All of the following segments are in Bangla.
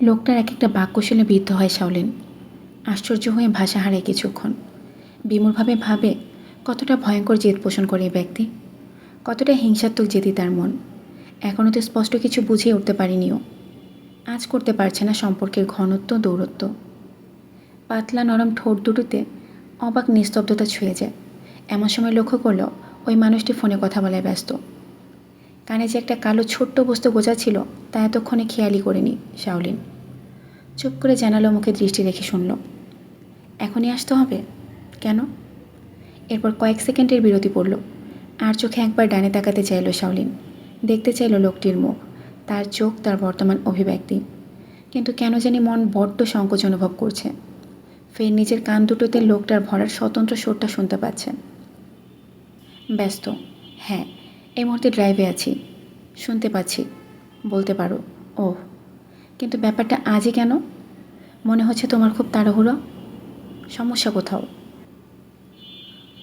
লোকটার এক একটা বাক্য শুনে বিদ্ধ হয় শাওলিন। আশ্চর্য হয়ে ভাষা হারায় কিছুক্ষণ। বিমূঢ়ভাবে ভাবে কতটা ভয়ঙ্কর জেদ পোষণ করে এই ব্যক্তি, কতটা হিংসাত্মক জেদি তার মন। এখনও তো স্পষ্ট কিছু বুঝিয়ে উঠতে পারিনিও। আজ করতে পারছে না সম্পর্কের ঘনত্ব দৌরত্ব। পাতলা নরম ঠোঁট দুটোতে অবাক নিস্তব্ধতা ছুঁয়ে যায়। এমন সময় লক্ষ্য করল ওই মানুষটি ফোনে কথা বলায় ব্যস্ত। কানে যে একটা কালো ছোট্ট বস্তু গোজা ছিল তা এতক্ষণে খেয়ালই করেনি শাওলিন। চুপ করে জানালো মুখে দৃষ্টি রেখে শুনল। এখনই আসতে হবে? কেন? এরপর কয়েক সেকেন্ডের বিরতি পড়ল। আর চোখে একবার ডানে তাকাতে চাইল শাওলিন। দেখতে চাইল লোকটির মুখ, তার চোখ, তার বর্তমান অভিব্যক্তি। কিন্তু কেন জানি মন বড্ড সংকোচ অনুভব করছে। ফের নিজের কান দুটোতে লোকটার ভরার স্বতন্ত্র সুরটা শুনতে পাচ্ছে। ব্যস্ত? হ্যাঁ, এই মুহূর্তে ড্রাইভে আছি। শুনতে পাচ্ছি। বলতে পারো। ওহ, কিন্তু ব্যাপারটা আজই কেন? মনে হচ্ছে তোমার খুব তাড়াহুড়ো। সমস্যা কোথাও?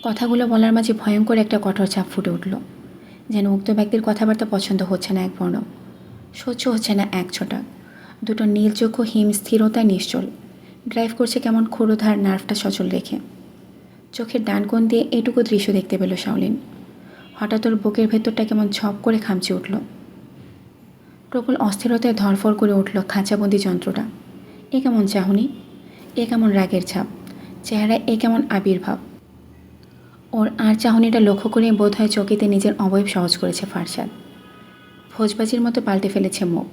কথাগুলো বলার মাঝে ভয়ঙ্কর একটা কঠোর চাপ ফুটে উঠল। যেন উক্ত ব্যক্তির কথাবার্তা পছন্দ হচ্ছে না এক বর্ণ, সহ্য হচ্ছে না এক ছোটা। দুটো নীল চক্ষু হিম স্থিরতায় নিশ্চল। ড্রাইভ করছে কেমন ক্ষুরোধার নার্ভটা সচল রেখে। চোখের ডান কোণ দিয়ে এইটুকু দৃশ্য দেখতে পেল শাওলিন। হঠাৎ ওর বুকের ভেতরটা কেমন ঝপ করে খামচে উঠল। প্রবল অস্থিরতায় ধরফর করে উঠল খাঁচাবন্দি যন্ত্রটা। এ কেমন চাহনি, এ কেমন রাগের ছাপ, চেহারায় এ কেমন আবির্ভাব। ওর আর চাহনিটা লক্ষ্য করে বোধ হয় চকিতে নিজের অবয়ব সহজ করেছে ফারসাদ। ভোজবাজির মতো পাল্টে ফেলেছে মুখ,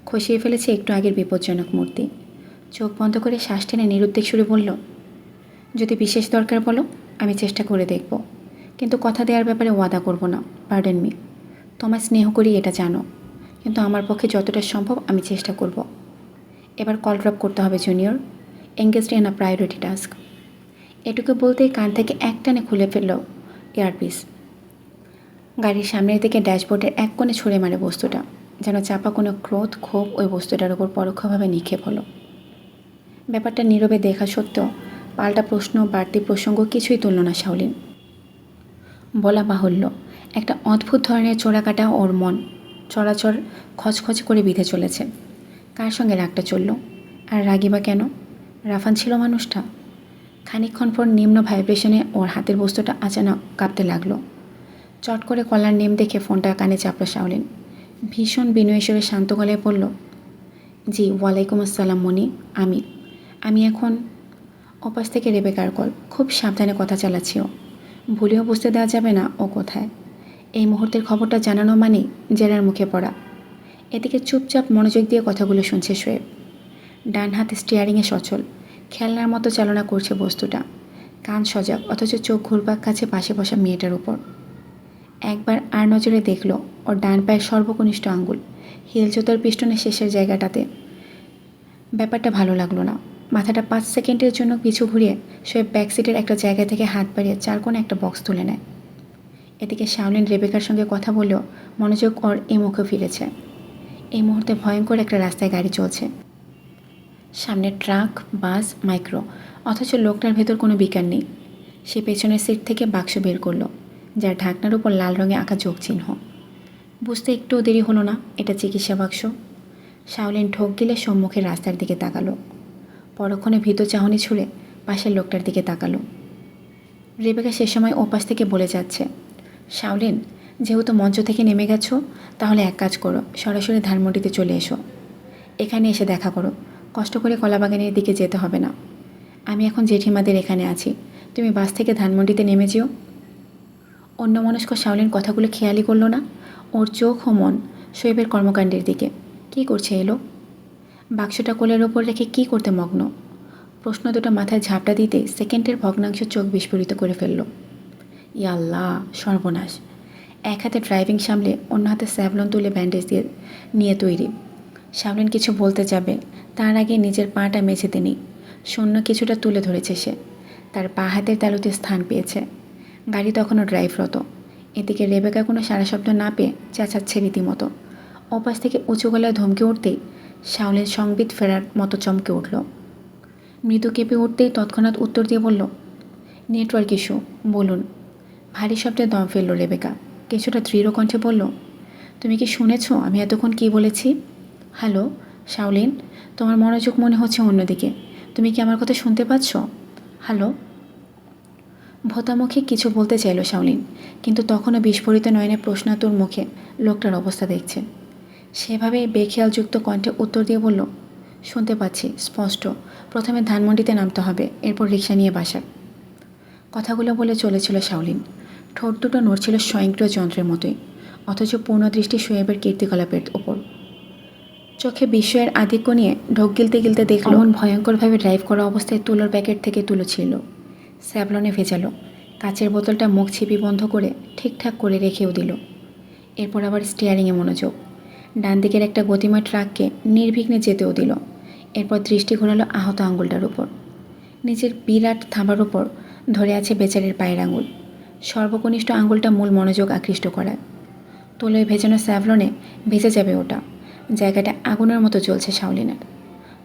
খসিয়ে ফেলেছে একটু আগের বিপজ্জনক মূর্তি। চোখ বন্ধ করে শ্বাস টেনে নিরুদ্বেগ সুরে বলল, যদি বিশেষ দরকার বলো, আমি চেষ্টা করে দেখব, কিন্তু কথা দেওয়ার ব্যাপারে ওয়াদা করব না। Pardon me. তোমায় স্নেহ করি এটা জানো, কিন্তু আমার পক্ষে যতটা সম্ভব আমি চেষ্টা করব। এবার কল ড্রপ করতে হবে junior. Engaged in a priority task. এটুকু বলতেই কান থেকে একটানে খুলে ফেলল ইয়ারপিস। গাড়ির সামনের দিকে ড্যাশবোর্ডের এক কোণে ছুঁড়ে মারে বস্তুটা, যেন চাপা কোনো ক্রোধ ক্ষোভ ওই বস্তুটার উপর পরোক্ষভাবে নিক্ষেপ হলো। ব্যাপারটা নীরবে দেখা সত্ত্বেও পাল্টা প্রশ্ন, বাড়তি প্রসঙ্গ কিছুই তুলল না শাওলিন। বলা বাহুল্য, একটা অদ্ভুত ধরনের চোরাকাটা ওর মন চরাচর খচখচ করে বিঁধে চলেছে। কার সঙ্গে রাগটা চলল? আর রাগি বা কেন? রাফান ছিল মানুষটা। খানিকক্ষণ পর নিম্ন ভাইব্রেশনে ওর হাতের বস্তুটা আচানক কাঁপতে লাগলো। চট করে কলার নেম দেখে ফোনটা কানে চাপল শাওলিন। ভীষণ বিনয়েশ্বরে শান্ত গলায় বলল, জি ওয়ালাইকুম আসসালাম মনি। আমি এখন। ওপাশ থেকে রেবেকার কল। খুব সাবধানে কথা চালাচ্ছিও, ভুলেও বুঝতে দেওয়া যাবে না ও কোথায়। এই মুহূর্তের খবরটা জানানো মানেই জেরার মুখে পড়া। এদিকে চুপচাপ মনোযোগ দিয়ে কথাগুলো শুনছে শোয়েব। ডান হাতে স্টিয়ারিংয়ে সচল, খেলনার মতো চালনা করছে বস্তুটা। কান সজাগ, অথচ চোখ ঘুরপাক খাচ্ছে পাশে বসা মেয়েটার উপর। একবার আর নজরে দেখল ওর ডান পায়ের সর্বকনিষ্ঠ আঙ্গুল হিল জুতার পিস্টনের শেষের জায়গাটাতে। ব্যাপারটা ভালো লাগলো না। মাথাটা 5 সেকেন্ডের জন্য পিছু ঘুরিয়ে শোয়েব ব্যাকসিটের একটা জায়গা থেকে হাত বাড়িয়ে চারকোণে একটা বক্স তুলে নেয়। এদিকে শাওলিন রেবেকার সঙ্গে কথা বললেও মনোযোগ ওর এ মুখে ফিরেছে। এই মুহূর্তে ভয়ঙ্কর একটা রাস্তায় গাড়ি চলছে। সামনে ট্রাক, বাস, মাইক্রো, অথচ লোকটার ভেতর কোনো বিকার নেই। সে পেছনের সিট থেকে বাক্স বের করলো, যার ঢাকনার উপর লাল রঙে আঁকা যোগ চিহ্ন। বুঝতে একটুও দেরি হলো না, এটা চিকিৎসা বাক্স। শাওলিন ঢোক গিলে সম্মুখের রাস্তার দিকে তাকালো। পরক্ষণে ভীত চাহনি ছুড়ে পাশের লোকটার দিকে তাকালো। রেবেকা সে সময় ওপাশ থেকে বলে যাচ্ছে, শাওলিন, যেহেতু মঞ্চ থেকে নেমে গেছো, তাহলে এক কাজ করো, সরাসরি ধানমন্ডিতে চলে এসো। এখানে এসে দেখা করো, কষ্ট করে কলাবাগানের দিকে যেতে হবে না। আমি এখন জেঠিমাদের এখানে আছি, তুমি বাস থেকে ধানমন্ডিতে নেমে যেও। অন্যমনস্ক শাওলিন কথাগুলো খেয়ালই করলো না। ওর চোখ ও মন শোয়েবের কর্মকাণ্ডের দিকে। কী করছে এলো? বাক্সটা কোলের ওপর রেখে কী করতে মগ্ন? প্রশ্ন দুটো মাথায় ঝাপটা দিতে সেকেন্ডের ভগ্নাংশ চোখ বিস্ফোরিত করে ফেলল। ইয়াল্লাহ, সর্বনাশ! এক হাতে ড্রাইভিং সামলে অন্য হাতে স্যাভলন তুলে ব্যান্ডেজ দিয়ে নিয়ে তৈরি। শাওলিন কিছু বলতে যাবে, তার আগে নিজের পাটা মেঝেতে নেই, শূন্য কিছুটা তুলে ধরেছে সে। তার পা হাতের তালুতে স্থান পেয়েছে। গাড়ি তখনও ড্রাইভরত। এদিকে রেবেকা কোনো সারা শব্দ না পেয়ে চেঁচাচ্ছে রীতিমতো। ওপাশ থেকে উঁচু গলায় ধমকে উঠতেই শাওলিন সংবিত ফেরার মতো চমকে উঠল। মৃদু কেঁপে উঠতেই তৎক্ষণাৎ উত্তর দিয়ে বলল, নেটওয়ার্ক ইস্যু, বলুন। ভারী শব্দে দম ফেলল রেবেকা। কিছুটা দৃঢ় কণ্ঠে বলল, তুমি কি শুনেছ আমি এতক্ষণ কী বলেছি? হ্যালো, শাওলিন, তোমার মনোযোগ মনে হচ্ছে অন্যদিকে। তুমি কি আমার কথা শুনতে পাচ্ছ? হ্যালো? ভোতামুখে কিছু বলতে চাইল শাওলিন, কিন্তু তখনও বিস্ফোরিত নয়নে প্রশ্নাতুর মুখে লোকটার অবস্থা দেখছে। সেভাবে বেখেয়ালযুক্ত কণ্ঠে উত্তর দিয়ে বলল, শুনতে পাচ্ছি স্পষ্ট। প্রথমে ধানমন্ডিতে নামতে হবে, এরপর রিক্সা নিয়ে বাসার। কথাগুলো বলে চলেছিল শাওলিন। ঠোঁট দুটো নড়ছিল স্বয়ংক্রিয় যন্ত্রের মতোই, অথচ পূর্ণ দৃষ্টি শোয়েবের কীর্তিকলাপের ওপর। চোখে বিস্ময়ের আধিক্য নিয়ে ঢোক গিলতে গিলতে দেখল অমন ভয়ঙ্করভাবে ড্রাইভ করা অবস্থায় তুলোর প্যাকেট থেকে তুলো ছিল, স্যাভলনে ভেজালো। কাচের বোতলটা মুখ ছিপি বন্ধ করে ঠিকঠাক করে রেখেও দিল। এরপর আবার স্টিয়ারিংয়ে মনোযোগ। ডান দিকের একটা গতিময় ট্রাককে নির্বিঘ্নে যেতেও দিল। এরপর দৃষ্টি ঘোরালো আহত আঙুলটার উপর। নিজের বিরাট থাবার উপর ধরে আছে বেচারির পায়ের আঙুল। সর্বকনিষ্ঠ আঙুলটা মূল মনোযোগ আকৃষ্ট করায়। তোলোয় ভেজানো স্যাভলনে ভেজে যাবে ওটা। জায়গাটা আগুনের মতো জ্বলছে শাওলিনের।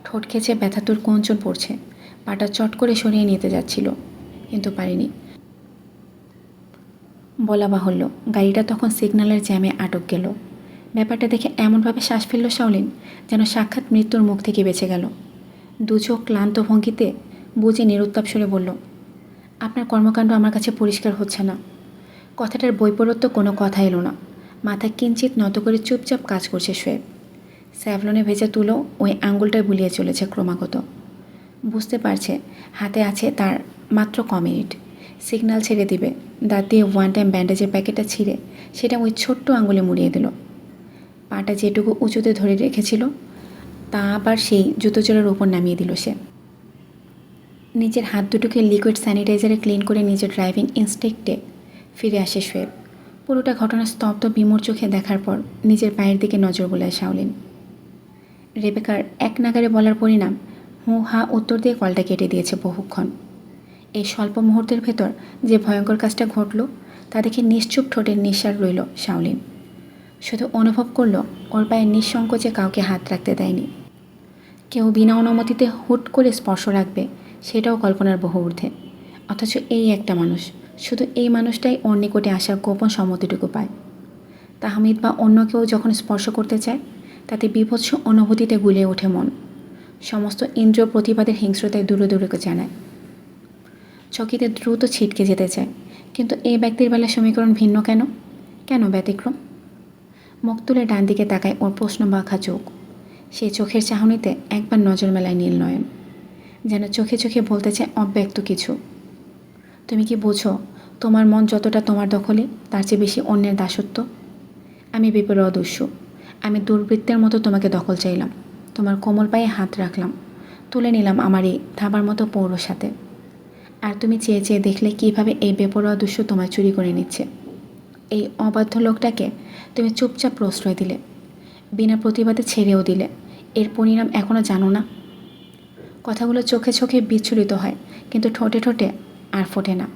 ঠোঁট খেঁচে ব্যথাতুর কঞ্চন পড়ছে। পাটা চট করে সরিয়ে নিতে যাচ্ছিল, কিন্তু পারিনি। বলা বাহুল্য, গাড়িটা তখন সিগন্যালের জ্যামে আটক গেল। ব্যাপারটা দেখে এমনভাবে শ্বাস ফেলল শাওলিন, যেন সাক্ষাৎ মৃত্যুর মুখ থেকে বেঁচে গেল। দু চোখ ক্লান্ত ভঙ্গিতে বুঝে নিরুত্তাপ সরে বলল, আপনার কর্মকাণ্ড আমার কাছে পরিষ্কার হচ্ছে না। কথাটার বৈপরীত্য কোনো কথা এলো না। মাথা কিঞ্চিত নত করে চুপচাপ কাজ করছে শোয়েব। স্যাভলনে ভেজা তুলো ওই আঙুলটায় বুলিয়ে চলেছে ক্রমাগত। বুঝতে পারছে হাতে আছে তার মাত্র মিনিট। সিগন্যাল ছেড়ে দিবে। দাঁত দিয়ে ওয়ান টাইম ব্যান্ডেজের প্যাকেটটা ছিঁড়ে সেটা ওই ছোট্ট আঙুলে মুড়িয়ে দিল। পাটা যেটুকু উঁচুতে ধরে রেখেছিল তা আবার সেই জুতো জোড়ার উপর নামিয়ে দিল সে। নিজের হাত দুটোকে লিকুইড স্যানিটাইজারে ক্লিন করে নিজের ড্রাইভিং ইনস্টিংক্টে ফিরে আসে শোয়েব। পুরোটা ঘটনা স্তব্ধ বিমূঢ় চোখে দেখার পর নিজের পায়ের দিকে নজর বোলায় শাওলিন। রেবেকার এক নাগারে বলার পরিণাম হু হা উত্তর দিয়ে কলটা কেটে দিয়েছে বহুক্ষণ। এই স্বল্প মুহূর্তের ভেতর যে ভয়ঙ্কর কাজটা ঘটল তা দেখে নিশ্চুপ ঠোঁটের নিঃশ্বাস রইল শাওলিন। শুধু অনুভব করল ওর পায়ে নিঃসংকোচে কাউকে হাত রাখতে দেয়নি। কেউ বিনা অনুমতিতে হুট করে স্পর্শ রাখবে সেটাও কল্পনার বহু ঊর্ধ্বে। অথচ এই একটা মানুষ, শুধু এই মানুষটাই ওর নিকটে আসার গোপন সম্মতিটুকু পায়। তাহমিদ বা অন্য কেউ যখন স্পর্শ করতে চায় তাতে বীভৎস অনুভূতিতে গুলিয়ে ওঠে মন। সমস্ত ইন্দ্রিয় প্রতিবাদের হিংস্রতায় দূরে দূরে জানায়। চকিতে দ্রুত ছিটকে যেতে চায়, কিন্তু এই ব্যক্তির বেলায় সমীকরণ ভিন্ন কেন? কেন ব্যতিক্রম? মুখ তুলে ডান দিকে তাকায় ওর প্রশ্ন বাঁকা চোখ। সেই চোখের চাহনিতে একবার নজর মেলায় নীল নয়ন, যেন চোখে চোখে বলতে চায় অব্যক্ত কিছু। তুমি কি বোঝো তোমার মন যতটা তোমার দখলে তার চেয়ে বেশি অন্যের দাসত্ব? আমি বেপরোয়া দস্যু। আমি দুর্বৃত্তের মতো তোমাকে দখল চাইলাম, তোমার কোমল পায়ে হাত রাখলাম, তুলে নিলাম আমার এই থাবার মতো পৌর সাথে। আর তুমি চেয়ে চেয়ে দেখলে কীভাবে এই বেপরোয়া দস্যু তোমায় চুরি করে নিচ্ছে। এই অবাধ্য লোকটাকে তুমি চুপচাপ প্রশ্রয় দিলে, বিনা প্রতিবাদে ছেড়েও দিলে। এর পরিণাম এখনও জানো না? কথাগুলো চোখে চোখে বিচ্ছুরিত হয়, কিন্তু ঠোঁটে ঠোঁটে আর ফোটে না।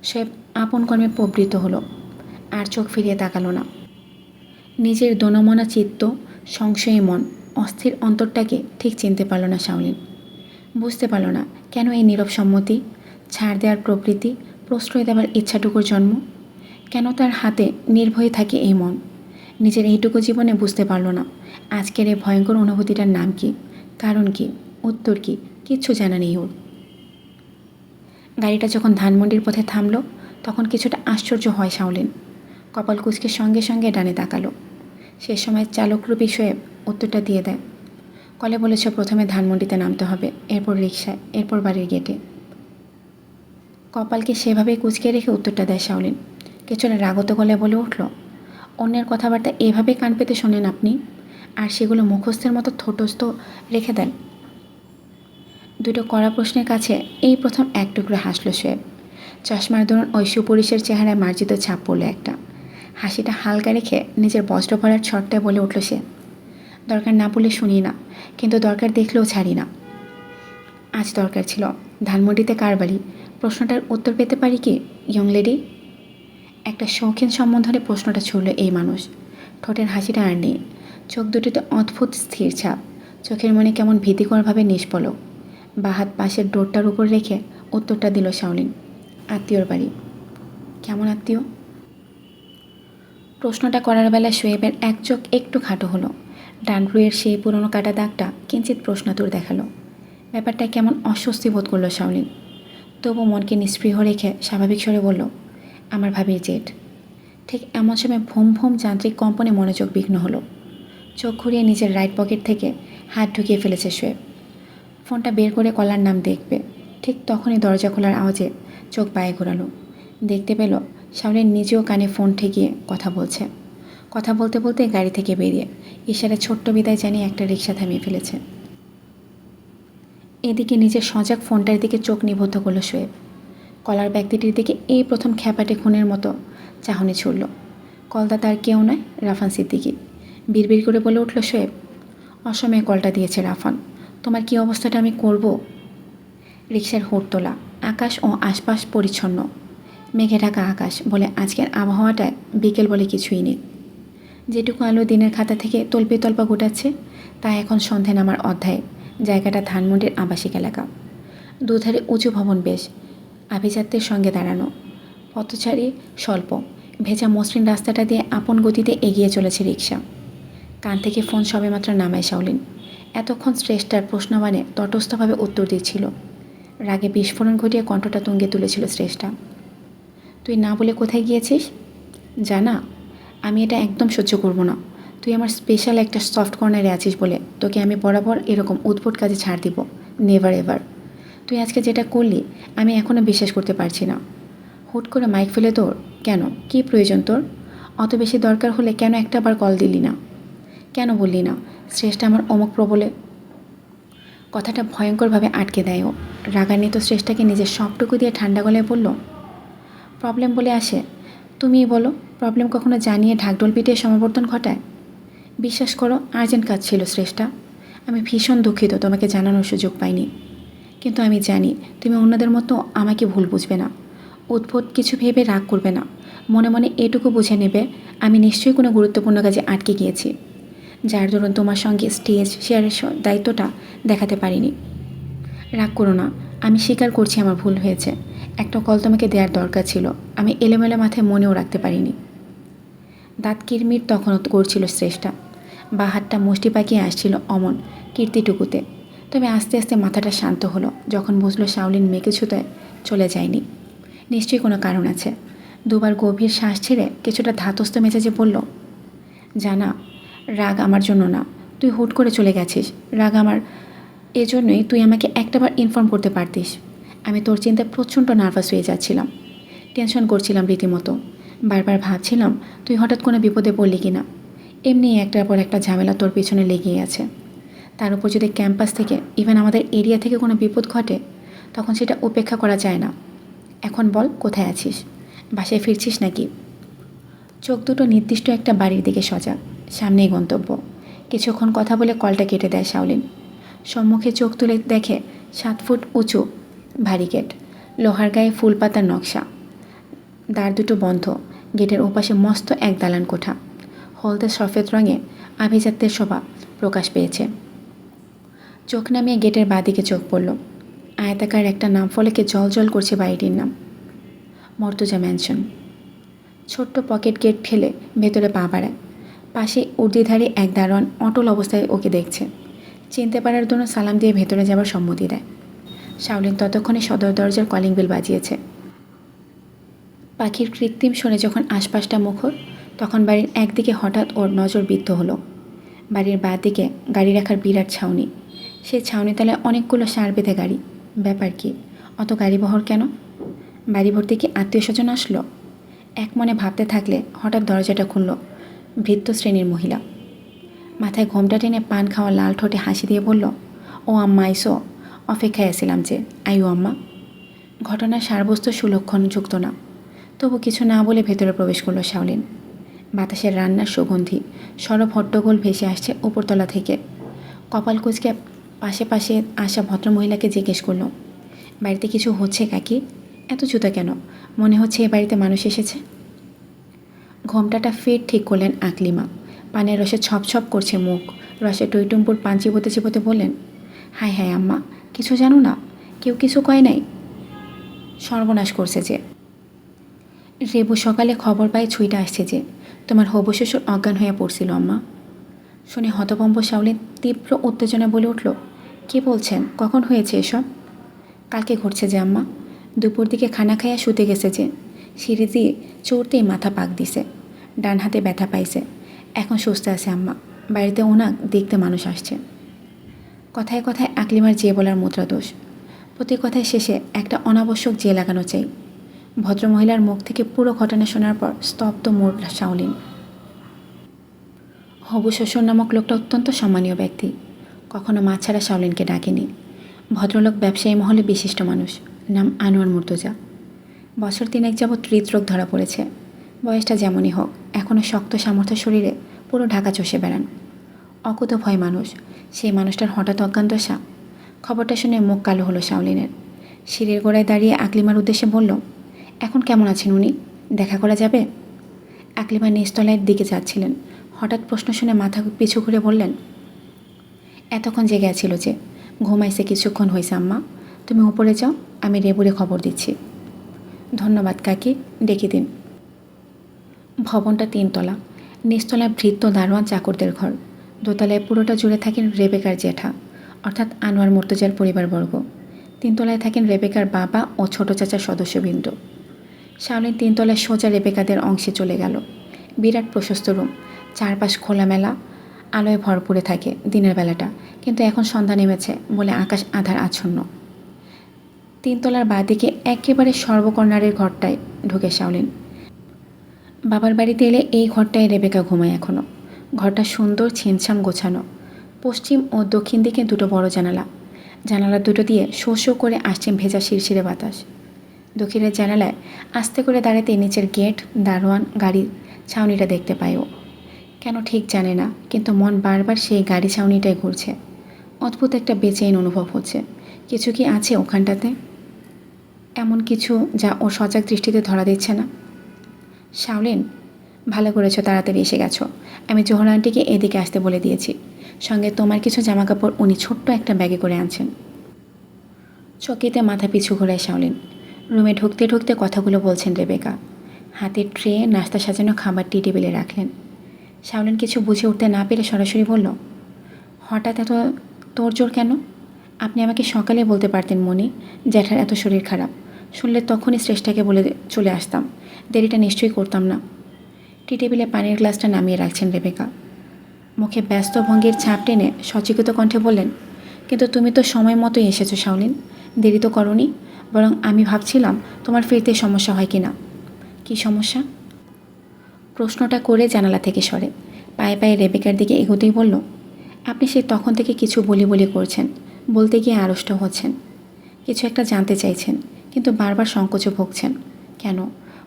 সে আপন কর্মে প্রবৃত্ত হলো, আর চোখ ফিরিয়ে তাকালো না। নিজের দনমনা চিত্ত, সংশয়ী মন, অস্থির অন্তরটাকে ঠিক চিনতে পারল না শাওলিন। বুঝতে পারল না কেন এই নীরব সম্মতি, ছাড় দেওয়ার প্রকৃতি, প্রশ্রয় দেওয়ার ইচ্ছাটুকুর জন্ম। কেন তার হাতে নির্ভয়ে থাকে এই মন। নিজের এইটুকু জীবনে বুঝতে পারল না আজকের এই ভয়ঙ্কর অনুভূতিটার নাম কি, কারণ কি, উত্তর কি, কিচ্ছু জানা নেই ওর। গাড়িটা যখন ধানমন্ডির পথে থামল তখন কিছুটা আশ্চর্য হয় শাওলিন। কপাল কুঁচকে সঙ্গে সঙ্গে ডানে তাকালো। সে সময় চালকরূপী শোয়েব উত্তরটা দিয়ে দেয়, কলে বলেছ প্রথমে ধানমন্ডিতে নামতে হবে, এরপর রিক্সায়, এরপর বাড়ির গেটে। কপালকে সেভাবেই কুঁচকে রেখে উত্তরটা দেয় শাওলিন। কিছুটা রাগত গলে বলে উঠল, অন্যের কথাবার্তা এভাবে কান পেতে শোনেন আপনি, আর সেগুলো মুখস্থের মতো ঠোঁটস্থ রেখে দেন? দুটো কড়া প্রশ্নের কাছে এই প্রথম এক টুকরো হাসল শোয়েব। চশমার দরুন ওই সুপরিসের চেহারায় মার্জিত ছাপ পড়ল একটা। হাসিটা হালকা রেখে নিজের বজ্র ভরার ছটটায় বলে উঠল সে, দরকার না পড়লে শুনি না, কিন্তু দরকার দেখলেও ছাড়ি না। আজ দরকার ছিল। ধানমন্ডিতে কার বাড়ি? প্রশ্নটার উত্তর পেতে পারি কি ইয়ং লেডি? একটা শৌখিন সম্বোধনে প্রশ্নটা ছুড়ল এই মানুষ। ঠোঁটের হাসিটা আর নেই, চোখ দুটিতে অদ্ভুত স্থির ছাপ, চোখের মনে কেমন ভীতিকরভাবে নিষ্পলক। বাহাত পাশের ডোরটার উপর রেখে উত্তরটা দিল শাওলিন, আত্মীয়র বাড়ি। কেমন আত্মীয়? প্রশ্নটা করার বেলায় শোয়েবের এক চোখ একটু খাটো হলো। ডানভ্রুয়ের সেই পুরনো কাটা দাগটা কিঞ্চিত প্রশ্নাতুর দেখালো। ব্যাপারটা কেমন অস্বস্তি বোধ করলো শাওলিন। তবু মনকে নিস্পৃহ রেখে স্বাভাবিক স্বরে বলল, আমার ভাবির জেট। ঠিক এমন সময় ভোম ভোম যান্ত্রিক কম্পনে মনোযোগ বিঘ্ন হলো। চোখ ঘুরিয়ে নিজের রাইট পকেট থেকে হাত ঢুকিয়ে ফেলেছে শোয়েব। ফোনটা বের করে কলার নাম দেখবে, ঠিক তখনই দরজা খোলার আওয়াজে চোখ পায়ে ঘোরালো। দেখতে পেল শাওলিন নিজেও কানে ফোন ঠেকিয়ে কথা বলছে। কথা বলতে বলতে গাড়ি থেকে বেরিয়ে ইশারে ছোট্ট বিদায় জানিয়ে একটা রিক্সা থামিয়ে ফেলেছে। এদিকে নিজের সজাগ ফোনটার দিকে চোখ নিবদ্ধ করলো শোয়েব। কলার ব্যক্তিটির দিকে এই প্রথম খ্যাপাটে খুনের মতো চাহনি ছুড়ল। কলটা তার কেউ নয়, রাফান সিদ্দিকী। বিড়বিড় করে বলে উঠল শোয়েব, অসময়ে কলটা দিয়েছে রাফান, তোমার কি অবস্থাটা আমি করব? রিক্সার হুড় তোলা, আকাশ ও আশপাশ পরিচ্ছন্ন, মেঘে ঢাকা আকাশ বলে আজকের আবহাওয়াটায় বিকেল বলে কিছুই নেই। যেটুকু আলো দিনের খাতা থেকে তল্পে তল্পা গোটাচ্ছে তা এখন সন্ধে নামার অধ্যায়ে। জায়গাটা ধানমন্ডির আবাসিক এলাকা। দুধারে উঁচু ভবন বেশ, আভিজাত্যের সঙ্গে দাঁড়ানো। পথচারী স্বল্প, ভেজা মসৃণ রাস্তাটা দিয়ে আপন গতিতে এগিয়ে চলেছে রিক্সা। কান থেকে ফোন সবেমাত্র নামায় শাওলিন। এতক্ষণ শ্রেষ্ঠার প্রশ্নবাণে তটস্থভাবে উত্তর দিচ্ছিল। রাগে বিস্ফোরণ ঘটিয়ে কণ্ঠটা তুঙ্গে তুলেছিল শ্রেষ্ঠা। তুই না বলে কোথায় গিয়েছিস? জানা, আমি এটা একদম সহ্য করব না। তুই আমার স্পেশাল একটা সফট কর্নারে আছিস বলে তোকে আমি বরাবর এরকম উদ্ভট কাজে ছাড় দিব, নেভার এভার। তুই আজকে যেটা করলি আমি এখনও বিশ্বাস করতে পারছি না। হুট করে মাইক ফেলে তোর কেন? কী প্রয়োজন তোর? অত বেশি দরকার হলে কেন একটা বার কল দিলি না? কেন বললি না শ্রেষ্ঠা আমার অমুক প্রবলে? কথাটা ভয়ঙ্করভাবে আটকে দেয় ও। রাগান্বিত শ্রেষ্ঠাকে নিজের সবটুকু দিয়ে ঠান্ডা গলায় বলল, প্রবলেম বলে আসে তুমিই বলো। প্রবলেম কখনো জানিয়ে ঢাকঢোল পিটিয়ে সমাবর্তন ঘটায়? বিশ্বাস করো, আর্জেন্ট কাজ ছিল শ্রেষ্ঠা। আমি ভীষণ দুঃখিত তোমাকে জানানোর সুযোগ পাইনি। কিন্তু আমি জানি তুমি অন্যদের মতো আমাকে ভুল বুঝবে না, উদ্ভট কিছু ভেবে রাগ করবে না। মনে মনে এটুকু বুঝে নেবে আমি নিশ্চয়ই কোনো গুরুত্বপূর্ণ কাজে আটকে গিয়েছি, যার দরুন তোমার সঙ্গে স্টেজ শেয়ারের দায়িত্বটা দেখাতে পারিনি। রাগ করো না, আমি স্বীকার করছি আমার ভুল হয়েছে। একটা কল তোমাকে দেওয়ার দরকার ছিল, আমি এলোমেলো মাথায় মনেও রাখতে পারিনি। দাঁত কিরমির তখনও করছিল শ্রেষ্ঠা। বা হাতটা মুষ্টি পাকিয়ে আসছিল অমন কীর্তিটুকুতে। তবে আস্তে আস্তে মাথাটা শান্ত হলো যখন বুঝলো শাওলিন মেয়েকে ছুতে চলে যায়নি। নিশ্চয়ই কোনো কারণ আছে। দুবার গভীর শ্বাস ছেড়ে কিছুটা ধাতস্থ মেজাজে বলল, জানা, রাগ আমার জন্য না, তুই হুট করে চলে গেছিস। রাগ আমার এজন্যই তুই আমাকে একটাবার ইনফর্ম করতে পারতিস। আমি তোর চিন্তায় প্রচণ্ড নার্ভাস হয়ে যাচ্ছিলাম, টেনশন করছিলাম রীতিমতো। বারবার ভাবছিলাম তুই হঠাৎ কোনো বিপদে পড়লি কি না। এমনি একটার পর একটা ঝামেলা তোর পিছনে লেগেই আছে। তার উপর যদি ক্যাম্পাস থেকে ইভেন আমাদের এরিয়া থেকে কোনো বিপদ ঘটে তখন সেটা উপেক্ষা করা যায় না। এখন বল, কোথায় আছিস? বাসায় ফিরছিস নাকি? চোখ দুটো নির্দিষ্ট একটা বাড়ির দিকে সজাগ, সামনেই গন্তব্য। কিছুক্ষণ কথা বলে কলটা কেটে দেয় শাওলিন। সম্মুখে চোখ তুলে দেখে 7 ফুট উঁচু ভারী গেট, লোহার গায়ে ফুল পাতার নকশা, দ্বার দুটো বন্ধ। গেটের ওপাশে মস্ত এক দালান কোঠা, হলদে সফেদ রঙে আভিজাত্যের শোভা প্রকাশ পেয়েছে। চোখ নামিয়ে গেটের বাঁদিকে চোখ পড়ল। আয়তাকার একটা নাম ফলকে জল করছে বাড়িটির নাম, মর্তুজা ম্যানশন। ছোট্ট পকেট গেট ঠেলে ভেতরে পা বাড়ায়। পাশে উর্দিধারী এক দারোয়ান অটল অবস্থায় ওকে দেখছে। চিনতে পারার জন্য সালাম দিয়ে ভেতরে যাবার সম্মতি দেয়। শাওলিন ততক্ষণে সদর দরজার কলিং বেল বাজিয়েছে। পাখির কৃত্রিম শোনে যখন আশপাশটা মুখর, তখন বাড়ির একদিকে হঠাৎ ওর নজর বিদ্ধ হলো। বাড়ির বাঁ দিকে গাড়ি রাখার বিরাট ছাউনি। সেই ছাউনি তলায় অনেকগুলো সার বেঁধে গাড়ি। ব্যাপার কি, অত গাড়িবহর কেন? বাড়ি ভর্তি কি আত্মীয় স্বজন আসলো? এক মনে ভাবতে থাকলে হঠাৎ দরজাটা খুলল ভৃত্য শ্রেণীর মহিলা। মাথায় ঘোমটা টেনে পান খাওয়া লাল ঠোঁটে হাসি দিয়ে বলল, ও আম্মা আইসো, অপেক্ষায় আসছিলাম যে, আইও আম্মা। ঘটনার সারবস্তু সুলক্ষণ যুক্ত না, তবু কিছু না বলে ভেতরে প্রবেশ করলো শাওলিন। বাতাসের রান্নার সুগন্ধি সরব হট্টগোল ভেসে আসছে উপরতলা থেকে। কপাল কুঁচকে পাশে পাশে আসা ভদ্রমহিলাকে জিজ্ঞেস করলো, বাড়িতে কিছু হচ্ছে কাকি? এত জুতা কেন? মনে হচ্ছে এ বাড়িতে মানুষ এসেছে। ঘোমটাটা ফের ঠিক করলেন আকলিমা। পানের রসে ছপ করছে মুখ। রসে টইটুম্পুর পান চিবোতে চিবোতে বললেন, হায় হায় আম্মা, কিছু জানো না? কেউ কিছু কয় নাই? সর্বনাশ করছে যে। রেবু সকালে খবর পায় ছুঁইটা আসছে যে, তোমার হবু শ্বশুর অজ্ঞান হয়ে পড়ছিল আম্মা। শুনে হতভম্ব শাওলিন তীব্র উত্তেজনায় বলে উঠল, কে বলছেন? কখন হয়েছে এসব? কালকে ঘটছে যে আম্মা। দুপুর দিকে খানা খাইয়া শুতে গেছে যে, সিঁড়ি দিয়ে চড়তেই মাথা পাক দিছে, ডান হাতে ব্যথা পাইছে। এখন সুস্থ আছে আম্মা। বাড়িতে ওনাক দেখতে মানুষ আসছে। কথায় কথায় আকলিমার যে বলার মুদ্রা দোষ। প্রতি কথায় শেষে একটা অনাবশ্যক যে লাগানো চাই। ভদ্রমহিলার মুখ থেকে পুরো ঘটনা শোনার পর স্তব্ধ মোড় শাওলিন। হবু শ্বশুর নামক লোকটা অত্যন্ত সম্মানীয় ব্যক্তি। কখনো মা ছাড়া শাওলিনকে ডাকেনি। ভদ্রলোক ব্যবসায়ী মহলে বিশিষ্ট মানুষ। নাম আনোয়ার মুর্তজা। বছর 3 যাবৎ হৃদরোগ ধরা পড়েছে। বয়সটা যেমনই হোক, এখনও শক্ত সামর্থ্য শরীরে পুরো ঢাকা চষে বেড়ান। অকুত ভয় মানুষ। সেই মানুষটার হঠাৎ অজ্ঞান দশা। খবরটা শুনে মুখ কালো হলো শাওলিনের। সিঁড়ির গোড়ায় দাঁড়িয়ে আকলিমার উদ্দেশ্যে বলল, এখন কেমন আছেন উনি? দেখা করা যাবে? আকলিমা নিচতলার দিকে যাচ্ছিলেন। হঠাৎ প্রশ্ন শুনে মাথা পিছু ঘুরে বললেন, এতক্ষণ জেগে আছিল যে? ঘুমাইছে কিছুক্ষণ হয়েছে আম্মা। তুমি উপরে যাও, আমি রেবুরে খবর দিচ্ছি। ধন্যবাদ কাকি, ডেকে দিন। ভবনটা 3 তলা। নিচতলায় ভৃত্য দারোয়ান চাকরদের ঘর। দোতলায় পুরোটা জুড়ে থাকেন রেবেকার জেঠা, অর্থাৎ আনোয়ার মুর্তজার পরিবারবর্গ। 3 তলায় থাকেন রেবেকার বাবা ও ছোট চাচার সদস্যবৃন্দ। শাওলিন 3 তলায় সোজা রেবেকাদের অংশে চলে গেল। বিরাট প্রশস্ত রুম, চারপাশ খোলামেলা, আলোয় ভরপুরে থাকে দিনের বেলাটা, কিন্তু এখন সন্ধ্যা নেমেছে বলে আকাশ আধার আচ্ছন্ন। 3 তলার বাঁদিকে একেবারে সর্বকর্নারের ঘরটায় ঢুকে শাওলিন। বাবার বাড়িতে এলে এই ঘরটায় রেবেকা ঘুমায় এখনও। ঘরটা সুন্দর, ছিমছাম গোছানো। পশ্চিম ও দক্ষিণ দিকে 2টো বড় জানালা। জানালা দুটো দিয়ে শো শো করে আসছে ভেজা শিরশিরে বাতাস। দক্ষিণের জানালায় আস্তে করে দাঁড়াতে নিচের গেট, দারোয়ান, গাড়ির ছাউনিটা দেখতে পায় ও। কেন ঠিক জানে না, কিন্তু মন বারবার সেই গাড়ি ছাউনিটায় ঘুরছে। অদ্ভুত একটা বেচেইন অনুভব হচ্ছে। কিছু কি আছে ওখানটাতে, এমন কিছু যা ও সজাগ দৃষ্টিতে ধরা দিচ্ছে না। শাওলিন, ভালো করেছো তাড়াতাড়ি এসে গেছো। আমি জোহরা আন্টিকে এদিকে আসতে বলে দিয়েছি। সঙ্গে তোমার কিছু জামাকাপড় উনি ছোট্ট একটা ব্যাগে করে আনছেন। চকিতে মাথা পিছু ঘোরায় শাওলিন। রুমে ঢুকতে ঢুকতে কথাগুলো বলছেন রেবেকা। হাতের ট্রে নাস্তা সাজানো খাবারটি টেবিলে রাখলেন। শাওলিন কিছু বুঝে উঠতে না পেরে সরাসরি বলল, হঠাৎ এত তোড়জোড় কেন? আপনি আমাকে সকালে বলতে পারতেন মনি, জ্যাঠার এত শরীর খারাপ। শুনলে তখনই শ্রেষ্ঠাকে বলে চলে আসতাম। দেরিটা নিশ্চয়ই করতাম না। টি টেবিলে পানির গ্লাসটা নামিয়ে রাখছেন রেবেকা। মুখে ব্যস্ত ভঙ্গির ছাপ টেনে সচকিত কণ্ঠে বললেন, কিন্তু তুমি তো সময় মতোই এসেছো শাওলিন, দেরি তো করনি। বরং আমি ভাবছিলাম তোমার ফিরতে সমস্যা হয় কি না। কী সমস্যা? প্রশ্নটা করে জানালা থেকে সরে পায়ে পায়ে রেবেকার দিকে এগোতেই বলল, আপনি সেই তখন থেকে কিছু বলি বলি করছেন, বলতে গিয়ে আড়ষ্ট হচ্ছেন। কিছু একটা জানতে চাইছেন, কিন্তু বারবার সংকোচে ভুগছেন। কেন?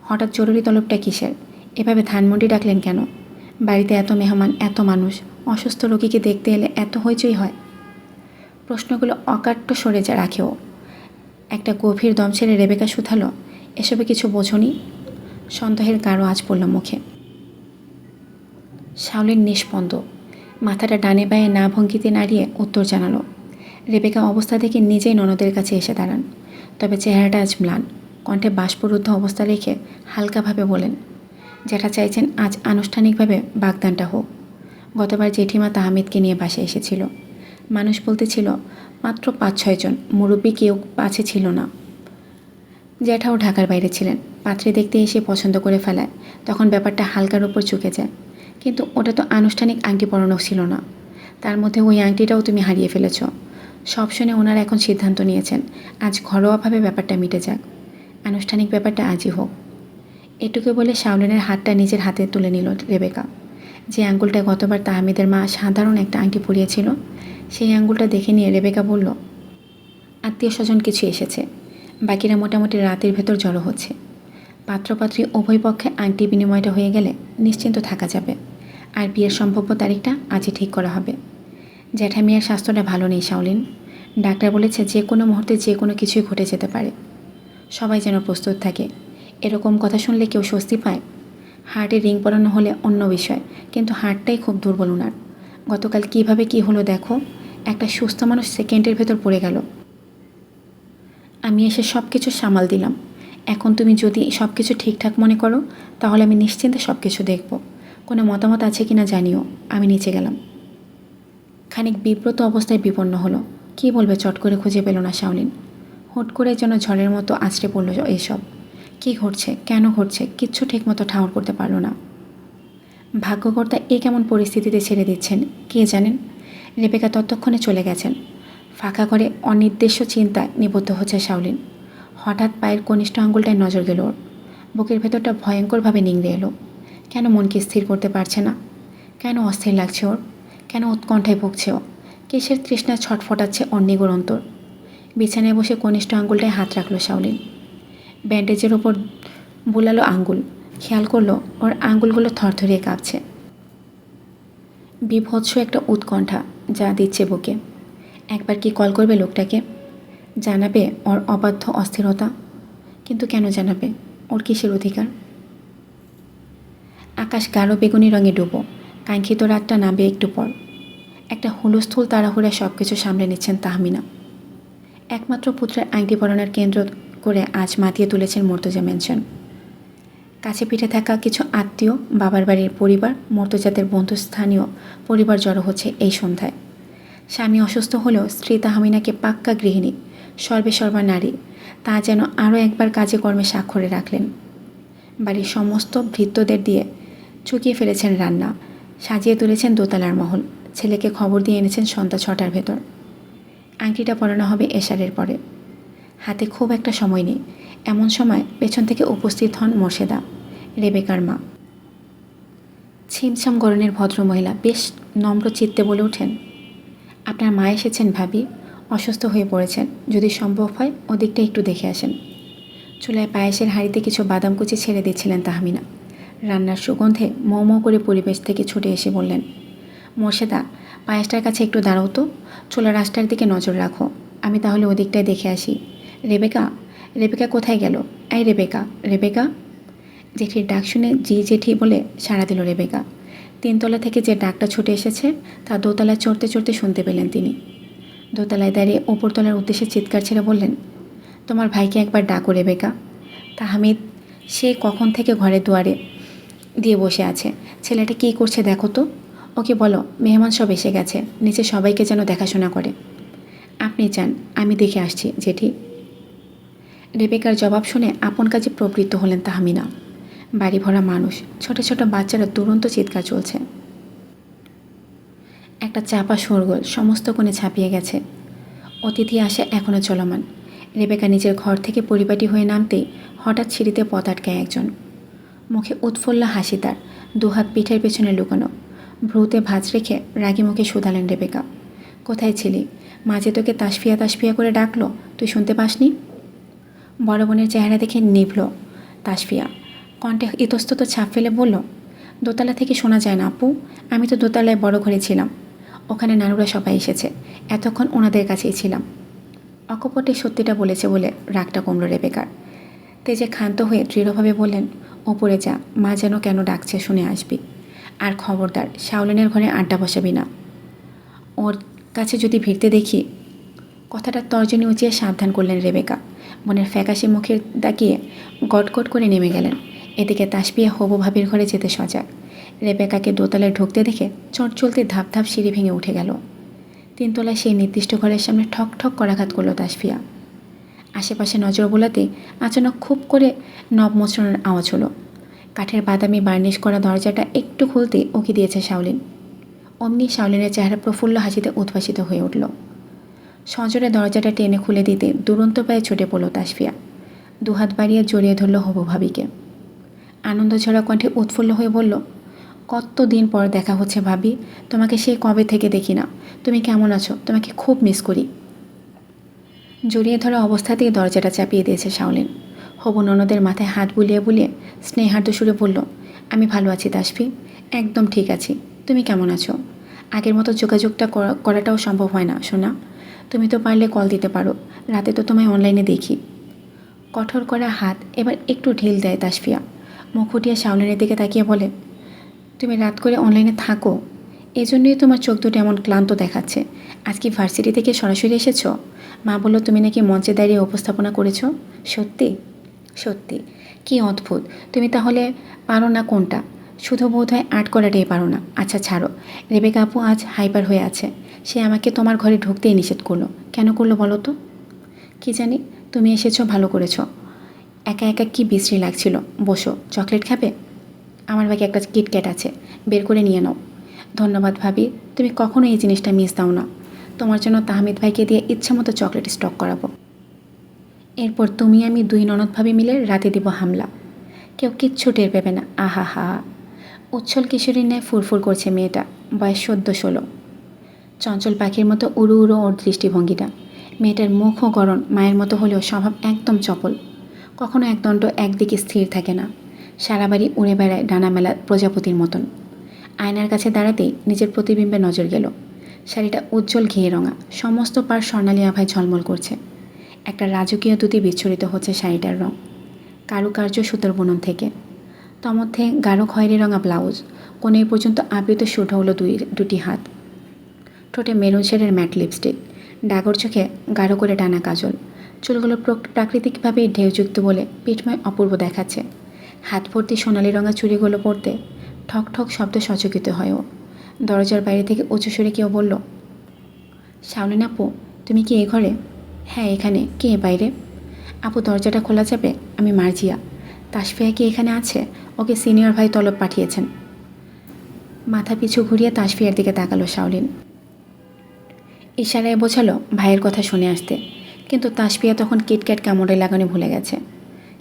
হঠাৎ জরুরি তলবটা কিসের? এভাবে ধানমন্ডি ডাকলেন কেন? বাড়িতে এত মেহমান, এত মানুষ, অসুস্থ রোগীকে দেখতে এলে এত হইচই হয়? প্রশ্নগুলো অকাট্য সরে রাখেও। একটা গভীর দম ছেড়ে রেবেকা শুধালো, এসবে কিছু বোঝনি? সন্দেহের গাঢ় আঁচ পড়ল মুখে। শাওলিন নিষ্পন্দ, মাথাটা ডানে বায়ে না ভঙ্গিতে নাড়িয়ে উত্তর জানালো। রেবেকা অবস্থা দেখে নিজেই ননদের কাছে এসে দাঁড়ান। তবে চেহারাটা আজ ম্লান, কণ্ঠে বাষ্পরুদ্ধ অবস্থা রেখে হালকাভাবে বলেন, জ্যাঠা চাইছেন আজ আনুষ্ঠানিকভাবে বাগদানটা হোক। গতবার জেঠিমা তাহমিদকে নিয়ে বাসায় এসেছিল। মানুষ বলতেছিল মাত্র 5-6 জন, মুরব্বী কেউ পাছে ছিল না। জ্যাঠাও ঢাকার বাইরে ছিলেন। পাত্রে দেখতে এসে পছন্দ করে ফেলায় তখন ব্যাপারটা হালকার ওপর চুকে যায়। কিন্তু ওটা তো আনুষ্ঠানিক আংটি পরানো ছিল না। তার মধ্যে ওই আংটিটাও তুমি হারিয়ে ফেলেছ। সব শুনে ওনারা এখন সিদ্ধান্ত নিয়েছেন আজ ঘরোয়াভাবে ব্যাপারটা মিটে যাক, আনুষ্ঠানিক ব্যাপারটা আজই হোক। এটুকু বলে শাওলিনের হাতটা নিজের হাতে তুলে নিল রেবেকা। যে আঙ্গুলটা গতবার তাহমিদের মা সাধারণ একটা আংটি পরিয়েছিল, সেই আঙ্গুলটা দেখে নিয়ে রেবেকা বলল, আত্মীয় স্বজন কিছু এসেছে, বাকিরা মোটামুটি রাতের ভেতর জড়ো হচ্ছে। পাত্রপাত্রী উভয় পক্ষে আংটি বিনিময়টা হয়ে গেলে নিশ্চিন্ত থাকা যাবে। আর বিয়ের সম্ভাব্য তারিখটা আজই ঠিক করা হবে। জ্যাঠা মিয়ার স্বাস্থ্যটা ভালো নেই শাওলিন। ডাক্তার বলেছে যে কোনো মুহূর্তে যে কোনো কিছুই ঘটে যেতে পারে। সবাই যেন প্রস্তুত থাকে। এরকম কথা শুনলে কেউ স্বস্তি পায়? হার্টে রিং পরানো হলে অন্য বিষয়, কিন্তু হার্টটাই খুব দুর্বল ওনার। গতকাল কিভাবে কি হলো দেখো, একটা সুস্থ মানুষ সেকেন্ডের ভেতর পড়ে গেল। আমি এসে সব কিছু সামাল দিলাম। এখন তুমি যদি সব কিছু ঠিকঠাক মনে করো, তাহলে আমি নিশ্চিন্তে সব কিছু দেখব। কোনো মতামত আছে কি না জানিও। আমি নিচে গেলাম। খানিক বিব্রত অবস্থায় বিপন্ন হলো। কী বলবে চট করে খুঁজে পেল না শাওলিন। হুট করে যেন ঝড়ের মতো আছড়ে পড়ল এইসব। কী ঘটছে, কেন ঘটছে, কিচ্ছু ঠিকমতো ঠাউর করতে পারল না। ভাগ্যকর্তা এ কেমন পরিস্থিতিতে ছেড়ে দিচ্ছেন কে জানেন। রেবেকা ততক্ষণে চলে গেছেন। ফাঁকা করে অনির্দেশ্য চিন্তায় নিবদ্ধ হচ্ছে শাওলিন। হঠাৎ পায়ের কনিষ্ঠ আঙুলটায় নজর গেল ওর। বুকের ভেতরটা ভয়ঙ্করভাবে নিংড়ে এলো। কেন মনকে স্থির করতে পারছে না, কেন অস্থির লাগছে ওর, কেন উৎকণ্ঠায় ভুগছে ও, কিসের তৃষ্ণা ছটফটাচ্ছে ওর নিগড় অন্তর। বিছানায় বসে কনিষ্ঠ আঙুলটায় হাত রাখলো শাওলিন। ব্যান্ডেজের ওপর বুলালো আঙ্গুল। খেয়াল করলো ওর আঙ্গুলগুলো থরথরিয়ে কাঁপছে। বিভৎস একটা উৎকণ্ঠা যা দিচ্ছে বুকে। একবার কি কল করবে লোকটাকে, জানাবে ওর অবাধ্য অস্থিরতা। কিন্তু কেন জানাবে, ওর কিসের অধিকার। আকাশ গাঢ় বেগুনি রঙে ডুবো। কাঙ্ক্ষিত রাতটা নামবে একটু পর। একটা হুলস্থুল তাড়াহুড়া সব কিছু সামলে নিচ্ছেন তাহমিনা। একমাত্র পুত্রের আংটি পরানোর কেন্দ্র করে আজ মাতিয়ে তুলেছেন মর্তুজা ম্যানশন। কাছে পিঠে থাকা কিছু আত্মীয়, বাবার বাড়ির পরিবার, মর্তুজাদের বন্ধুস্থানীয় পরিবার জড়ো হচ্ছে এই সন্ধ্যায়। স্বামী অসুস্থ হলেও স্ত্রী তাহমিনাকে পাক্কা গৃহিণী, সর্বেসর্বা নারী, তা যেন আরও একবার কাজে কর্মে স্বাক্ষরে রাখলেন। বাড়ির সমস্ত ভৃত্যদের দিয়ে চুকিয়ে ফেলেছেন রান্না, সাজিয়ে তুলেছেন দোতলার মহল। ছেলেকে খবর দিয়ে এনেছেন সন্ধ্যা 6টার ভেতর। আংটিটা পরানো হবে এশারের পরে। হাতে খুব একটা সময় নেই। এমন সময় পেছন থেকে উপস্থিত হন মোর্শেদা, রেবেকার মা। ছিমছাম গরনের ভদ্রমহিলা বেশ নম্র চিত্তে বলে ওঠেন, আপনার মা এসেছেন ভাবি, অসুস্থ হয়ে পড়েছেন, যদি সম্ভব হয় ওদিকটা একটু দেখে আসেন। চুলায় পায়েসের হাঁড়িতে কিছু বাদাম কুচি ছেড়ে দিচ্ছিলেন তাহমিনা। রান্নার সুগন্ধে মৌ মৌ করে পরিবেশ থেকে ছুটে এসে বললেন, মোর্শেদা, পায়েসটার কাছে একটু দাঁড়াও তো, চুলার আঁচটার দিকে নজর রাখো, আমি তাহলে ওদিকটায় দেখে আসি। রেবেকা, রেবেকা কোথায় গেল? এই রেবেকা, রেবেকা। জেঠির ডাক শুনে জি জেঠি বলে সাড়া দিল রেবেকা। 3তলা থেকে যে ডাকটা ছুটে এসেছে তা দোতলায় চড়তে চড়তে শুনতে পেলেন তিনি। দোতলায় দাঁড়িয়ে ওপরতলার উদ্দেশ্যে চিৎকার ছেড়ে বললেন, তোমার ভাইকে একবার ডাকো রেবেকা। তাহমিদ সে কখন থেকে ঘরের দুয়ারে দিয়ে বসে আছে, ছেলেটা কী করছে দেখো তো। ওকে বলো মেহমান সব এসে গেছে, নিচে সবাইকে যেন দেখাশোনা করে। আপনি চান আমি দেখে আসছি জেঠি। রেবেকার জবাব শুনে আপন কাজে প্রবৃত্ত হলেন তাহমিনা। বাড়ি ভরা মানুষ, ছোট ছোট বাচ্চারা দুরন্ত চিৎকার চলছে। একটা চাপা শোরগোল সমস্ত কোণে ছাপিয়ে গেছে। অতিথি আসে এখনও চলমান। রেবেকা নিজের ঘর থেকে পরিপাটি হয়ে নামতেই হঠাৎ সিঁড়িতে পথ আটকায় একজন। মুখে উৎফুল্ল হাসি, তার দুহাত পিঠের পেছনে লুকানো। ভ্রুতে ভাঁজ রেখে রাগী মুখে শুধালেন রেবেকা, কোথায় ছিলি? মাঝে তোকে তাসফিয়া তাসফিয়া করে ডাকলো, তুই শুনতে পাসনি? বড় বোনের চেহারা দেখে নিভল তাসফিয়া। কণ্ঠে ইতস্তত ছাপ ফেলে বলল, দোতলা থেকে শোনা যায় না আপু, আমি তো দোতলায় বড় ঘরে ছিলাম, ওখানে নানুরা সবাই এসেছে, এতক্ষণ ওনাদের কাছেই ছিলাম। অকপটে সত্যিটা বলেছে বলে রাগটা কমল রেবেকার। তেজে ক্ষান্ত হয়ে দৃঢ়ভাবে বললেন, ওপরে যা, মা যেন কেন ডাকছে শুনে আসবি। আর খবরদার শাওলিনের ঘরে আড্ডা বসাবি না, ওর কাছে যদি ভিড়তে দেখি। কথাটা তর্জনী উঁচিয়ে সাবধান করলেন রেবেকা। বোনের ফ্যাকাশে মুখের তাকিয়ে গটগট করে নেমে গেলেন। এদিকে তাসফিয়া হবু ভাবির ঘরে যেতে সজাগ। রেবেকাকে দোতলায় ঢুকতে দেখে চট চলতে ধাপ ধাপ সিঁড়ি ভেঙে উঠে গেল। 3তলায় সেই নির্দিষ্ট ঘরের সামনে ঠক ঠক করাঘাত করল তাসফিয়া। আশেপাশে নজর বোলাতে আচানক খুব করে নব মোচড়ানোর আওয়াজ হলো। কাঠের বাদামি বার্নিশ করা দরজাটা একটু খুলতে উকি দিয়েছে শাওলিন। অমনি শাওলিনের চেহারা প্রফুল্ল হাসিতে উদ্ভাসিত হয়ে উঠল। সজোরে দরজাটা টেনে খুলে দিতে দুরন্ত পায়ে ছুটে পড়ল তাসফিয়া। দুহাত বাড়িয়ে জড়িয়ে ধরল হবু ভাবিকে। আনন্দঝরা কণ্ঠে উৎফুল্ল হয়ে বলল, কতদিন পর দেখা হচ্ছে ভাবি, তোমাকে সেই কবে থেকে দেখি না, তুমি কেমন আছো, তোমাকে খুব মিস করি। জড়িয়ে ধরা অবস্থাতেই দরজাটা চাপিয়ে দিয়েছে শাওলিন। হবু ননদের মাথায় হাত বুলিয়ে বুলিয়ে স্নেহার্দ সুরে বলল, আমি ভালো আছি তাসফি, একদম ঠিক আছি, তুমি কেমন আছো? আগের মতো যোগাযোগটা করাটাও সম্ভব হয় না সোনা, তুমি তো পারলে কল দিতে পারো, রাতে তো তোমায় অনলাইনে দেখি। কঠোর করা হাত এবার একটু ঢিল দেয় তাসফিয়া। মুখ উঠিয়ে শাওলিনের দিকে তাকিয়ে বলে, তুমি রাত করে অনলাইনে থাকো, এজন্যই তোমার চোখ দুটো এমন ক্লান্ত দেখাচ্ছে। আজ কি ভার্সিটি থেকে সরাসরি এসেছো? মা বললো তুমি নাকি মঞ্চে দাঁড়িয়ে উপস্থাপনা করেছো। সত্যি? সত্যি? কি অদ্ভুত, তুমি তাহলে পারো না কোনটা? শুধু বোধ হয় আর্ট করাটাই পারো না। আচ্ছা ছাড়ো, রেবেকা আপু আজ হাইপার হয়ে আছে, সে আমাকে তোমার ঘরে ঢুকতেই নিষেধ করলো। কেন করলো বলো তো? কি জানি, তুমি এসেছো, ভালো করেছো। একা একা কি বিশ্রী লাগছিল। বসো, চকলেট খাবে? আমার ব্যাগে একটা কিটক্যাট আছে, বের করে নিয়ে নাও। ধন্যবাদ ভাবি, তুমি কখনো এই জিনিসটা মিস দাও না। তোমার জন্য তাহমিদ ভাইকে দিয়ে ইচ্ছে মতো চকলেট স্টক করাবো। এরপর তুমি আমি দুই ননদ ভাবি মিলে রাতে দিব হামলা। কেউ কিচ্ছু টের পেবে না। আহা হা। উচ্ছল কিশোরীর ন্যায় ফুরফুর করছে মেয়েটা, বয়স 14-16। চঞ্চল পাখির মতো উড়ু উড়ো ওর দৃষ্টিভঙ্গিটা। মেয়েটার মুখও গরম, মায়ের মতো হলেও স্বভাব একদম চপল। কখনো একদণ্ড একদিকে স্থির থাকে না, সারা বাড়ি উড়ে বেড়ায় ডানা মেলা প্রজাপতির মতন। আয়নার কাছে দাঁড়াতেই নিজের প্রতিবিম্বে নজর গেল। শাড়িটা উজ্জ্বল ঘিয়ে রঙা, সমস্ত পার স্বর্ণালী আভায় ঝলমল করছে। একটা রাজকীয় দ্যুতি বিচ্ছুরিত হচ্ছে শাড়িটার রং, কারুকার্য সুতোর বুনন থেকে। তমধ্যে গাঢ় খয়েরি রঙা ব্লাউজ, কোণে পর্যন্ত আবৃত সুঢ হলো দুটি হাত। ঠোঁটে মেরুন শেডের ম্যাট লিপস্টিক, ডাগর চোখে গাঢ় করে টানা কাজল। চুলগুলো প্রাকৃতিকভাবে ঢেউযুক্ত বলে পিঠময় অপূর্ব দেখাচ্ছে। হাত ভর্তি সোনালি রঙা চুড়িগুলো পরতে ঠক ঠক শব্দ সচকিত হয় ও। দরজার বাইরে থেকে উঁচু সুরে কেউ বলল, শাওলিন আপু, তুমি কি এ ঘরে? হ্যাঁ এখানে। কে বাইরে? আপু দরজাটা খোলা যাবে? আমি মার্জিয়া। তাসফিয়া কি এখানে আছে? ওকে সিনিয়র ভাই তলব পাঠিয়েছেন। মাথা পিছু ঘুরিয়ে তাসফিয়ার দিকে তাকালো শাওলিন। ইশারায় বোঝালো ভাইয়ের কথা শুনে আসতে, কিন্তু তাসফিয়া তখন কিটক্যাট কামড়ে লাগানো ভুলে গেছে।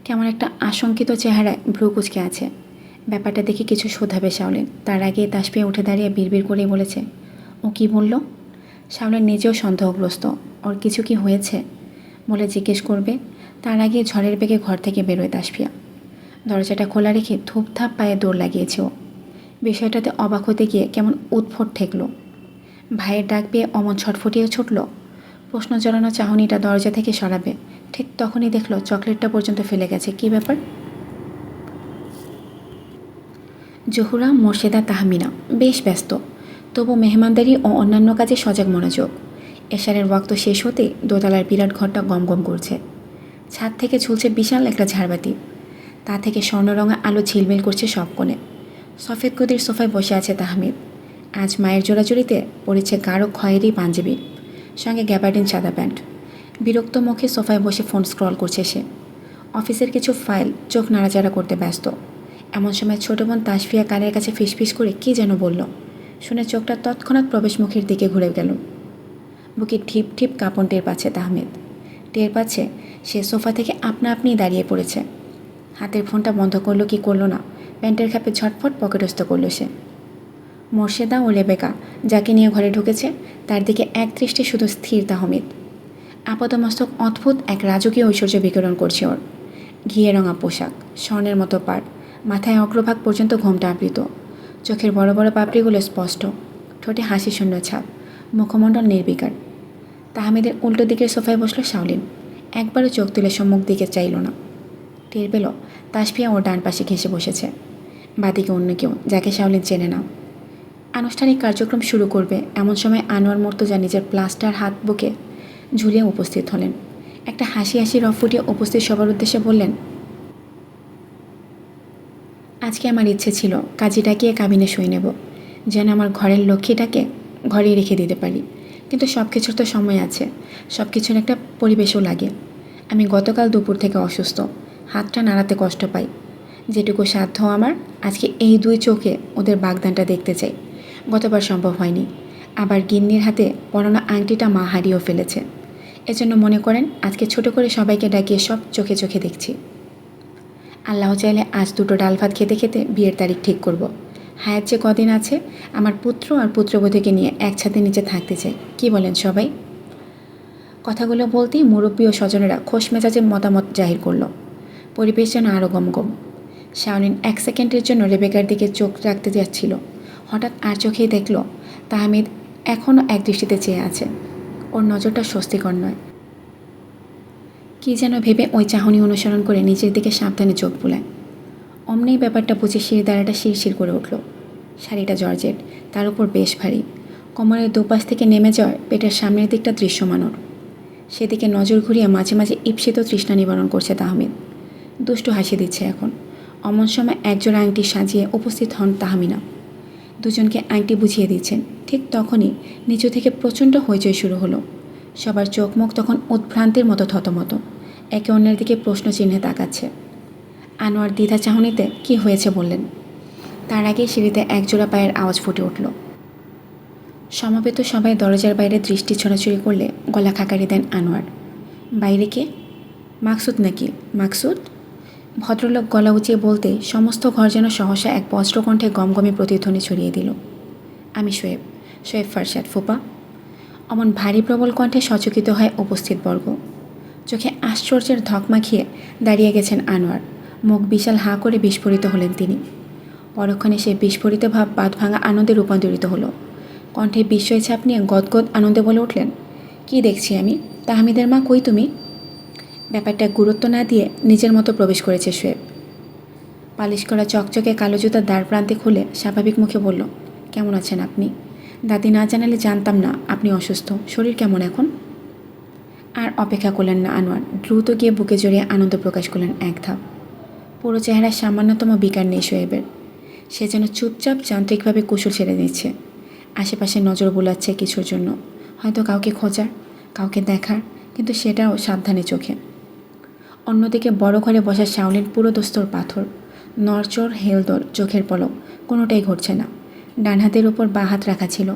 কেমন একটা আশঙ্কিত চেহারায় ভ্রু কুচকে আছে। ব্যাপারটা দেখে কিছু শোধাবে শাওলিন, তার আগে তাসফিয়া উঠে দাঁড়িয়ে বিড়বিড় করেই বলেছে, ও কি বলল? শাওলিন নিজেও সন্দেহগ্রস্ত, ওর কিছু কি হয়েছে বলে জিজ্ঞেস করবে, তার আগে ঝড়ের বেগে ঘর থেকে বেরোয় তাসফিয়া। দরজাটা খোলা রেখে ধূপধাপ পায়ে দৌড় লাগিয়েছে ও। বিষয়টাতে অবাক হতে গিয়ে কেমন উৎফট ঠেকল। ভাইয়ের ডাক পেয়ে অমন ছটফটিয়ে ছুটল। প্রশ্ন জড়ানো চাহনিটা দরজা থেকে সরাবে, ঠিক তখনই দেখলো চকলেটটা পর্যন্ত ফেলে গেছে। কি ব্যাপার? জহুরা, মোর্শেদা, তাহমিনা বেশ ব্যস্ত, তবু মেহমানদারি ও অন্যান্য কাজে সজাগ মনোযোগ। এশারের ওয়াক্ত শেষ হতে দোতলার বিরাট ঘরটা গমগম করছে। ছাদ থেকে ঝুলছে বিশাল একটা ঝাড়বাতি, তা থেকে স্বর্ণরঙা আলো ঝিলমিল করছে সব কোণে। সফেদ গদির সোফায় বসে আছে তাহমিদ। আজ মায়ের জোড়াজুড়িতে পড়েছে গাঢ় খয়েরি পাঞ্জাবি, সঙ্গে গ্যাবার্ডিন সাদা প্যান্ট। বিরক্ত মুখে সোফায় বসে ফোন স্ক্রল করছে সে। অফিসের কিছু ফাইল চোখ নাড়াচাড়া করতে ব্যস্ত। এমন সময় ছোট বোন তাসফিয়া কানের কাছে ফিসফিস করে কী যেন বলল, শুনে চোখটা তৎক্ষণাৎ প্রবেশমুখীর দিকে ঘুরে গেল। বুকে ঠিপ ঠিপ কাঁপন টের পাচ্ছে তাহমিদ। টের পাচ্ছে সে সোফা থেকে আপনা আপনিই দাঁড়িয়ে পড়েছে। হাতের ফোনটা বন্ধ করলো কি করলো না, প্যান্টের খাপে ঝটফট পকেটস্থ করলো সে। মোর্শেদা ও রেবেকা যাকে নিয়ে ঘরে ঢুকেছে, তার দিকে এক দৃষ্টি শুধু স্থির তাহমিদ। আপাতমস্তক অদ্ভুত এক রাজকীয় ঐশ্বর্য বিকিরণ করছে ওর। ঘিয়ে রঙা পোশাক, স্বর্ণের মতো পাড়, মাথায় অগ্রভাগ পর্যন্ত ঘোমটা আবৃত। চোখের বড় বড় পাপড়িগুলো স্পষ্ট, ঠোঁটে হাসি শূন্য ছাপ, মুখমণ্ডল নির্বিকার। তাহমিদের উল্টো দিকের সোফায় বসলো শাওলিন। একবারও চোখ তুলে সম্মুখ দিকে চাইল না। টের পেল তাসফিয়া ওর ডান পাশে ঘেঁষে বসেছে, বাদিকে অন্য কেউ যাকে শাওলিন চেনে না। আনুষ্ঠানিক কার্যক্রম শুরু করবে এমন সময় আনোয়ার মুর্তজা নিজের প্লাস্টার হাত বুকে ঝুলিয়ে উপস্থিত হলেন। একটা হাসি হাসি রফ ফুটিয়ে উপস্থিত সবার উদ্দেশ্যে বললেন, আজকে আমার ইচ্ছে ছিল কাজী ডাকিয়ে কাবিনে সই নেব, যেন আমার ঘরের লক্ষ্মীটাকে ঘরেই রেখে দিতে পারি। কিন্তু সব কিছুর তো সময় আছে, সব কিছুর একটা পরিবেশও লাগে। আমি গতকাল দুপুর থেকে অসুস্থ, হাতটা নাড়াতে কষ্ট পাই। যেটুকু সাধ্য আমার, আজকে এই দুই চোখে ওদের বাগদানটা দেখতে চাই। গতবার সম্ভব হয়নি। আবার গিন্নির হাতে পরানো আংটিটা মা হারিয়েও ফেলেছে। এজন্য মনে করেন আজকে ছোট করে সবাইকে ডাকিয়ে সব চোখে চোখে দেখছি। আল্লাহ চাইলে আজ দুটো ডাল ভাত খেতে খেতে বিয়ের তারিখ ঠিক করব। হায়াত যে কদিন আছে, আমার পুত্র আর পুত্রবধূকে নিয়ে এক ছাদের নিচে থাকতে চাই। কি বলেন সবাই? কথাগুলো বলতেই মুরব্বী ও স্বজনেরা খোশ মেজাজে মতামত জাহির করল। পরিবেশ যেন আরও গমগম। শাওলিন এক সেকেন্ডের জন্য রেবেকার দিকে চোখ রাখতে যাচ্ছিল, হঠাৎ আর চোখেই দেখল তাহমিদ এখনও এক দৃষ্টিতে চেয়ে আছে। ওর নজরটা স্বস্তিকর নয়। কী যেন ভেবে ওই চাহনি অনুসরণ করে নিজের দিকে সাবধানে চোখ বুলায়। অমনি ব্যাপারটা বুঝে শিরদাঁড়াটা শিরশির করে উঠল। শাড়িটা জর্জেট, তার উপর বেশ ভারী। কোমরের দুপাশ থেকে নেমে যাওয়ার পেটের সামনের দিকটা দৃশ্যমান ওর। সেদিকে নজর ঘুরিয়ে মাঝে মাঝে ঈপ্সিত তৃষ্ণা নিবারণ করছে তাহমিদ। দুষ্টু হাসি দিচ্ছে এখন। অমন সময় একজোড়া আংটি সাজিয়ে উপস্থিত হন তাহমিনা। দুজনকে আংটি বুঝিয়ে দিচ্ছেন। ঠিক তখনই নিচু থেকে প্রচণ্ড হইচই শুরু হলো। সবার চোখ মুখ তখন উদ্ভ্রান্তির মতো থতমত, একে অন্যের দিকে প্রশ্ন চিহ্নে তাকাচ্ছে। আনোয়ার দ্বিধা চাহনিতে কি হয়েছে বললেন। তার আগেই সিঁড়িতে একজোড়া পায়ের আওয়াজ ফুটে উঠল। সমবেত সবাই দরজার বাইরে দৃষ্টি ছোড়াছুড়ি করলে গলা খাকারি দেন আনোয়ার। বাইরে কে? মাকসুদ নাকি? মাকসুদ? ভদ্রলোক গলা উঁচিয়ে বলতে সমস্ত ঘর যেন সহসা এক বজ্রকণ্ঠে গমগমে প্রতিধ্বনি ছড়িয়ে দিল। আমি শোয়েব, শোয়েব ফারশাদ ফুপা। অমন ভারী প্রবল কণ্ঠে সচকিত হয় উপস্থিত বর্গ। চোখে আশ্চর্যের ধক মাখিয়ে দাঁড়িয়ে গেছেন আনোয়ার। মুখ বিশাল হাঁ করে বিস্ফোরিত হলেন তিনি। পরক্ষণে সে বিস্ফোরিত ভাব বাঁধ ভাঙা আনন্দে রূপান্তরিত হলো। কণ্ঠে বিস্ময় ছাপ নিয়ে গদগদ আনন্দে বলে উঠলেন, কি দেখছি আমি? তাহমিদের মা, কই তুমি? ব্যাপারটা গুরুত্ব না দিয়ে নিজের মতো প্রবেশ করেছে শোয়েব। পালিশ করা চকচকে কালো জুতার দ্বার প্রান্তে খুলে স্বাভাবিক মুখে বলল, কেমন আছেন আপনি? দাদি না জানালে জানতাম না আপনি অসুস্থ। শরীর কেমন এখন? আর অপেক্ষা করলেন না আনোয়ার, দ্রুত গিয়ে বুকে জড়িয়ে আনন্দ প্রকাশ করলেন এক ধাপ। পুরো চেহারায় সামান্যতম বিকার নেই শোয়েবের। সে যেন চুপচাপ যান্ত্রিকভাবে কুশল সেরে দিচ্ছে। আশেপাশে নজর বোলাচ্ছে কিছুর জন্য, হয়তো কাউকে খোঁজার, কাউকে দেখার, কিন্তু সেটাও সাবধানে চোখে। অন্যদিকে বড় ঘরে বসা শাওলিন পুরো দস্তর পাথর, নড়চড় হেলদোল, চোখের পলক কোনোটাই ঘটছে না। ডান হাতের ওপর বাঁ হাত রাখা ছিল,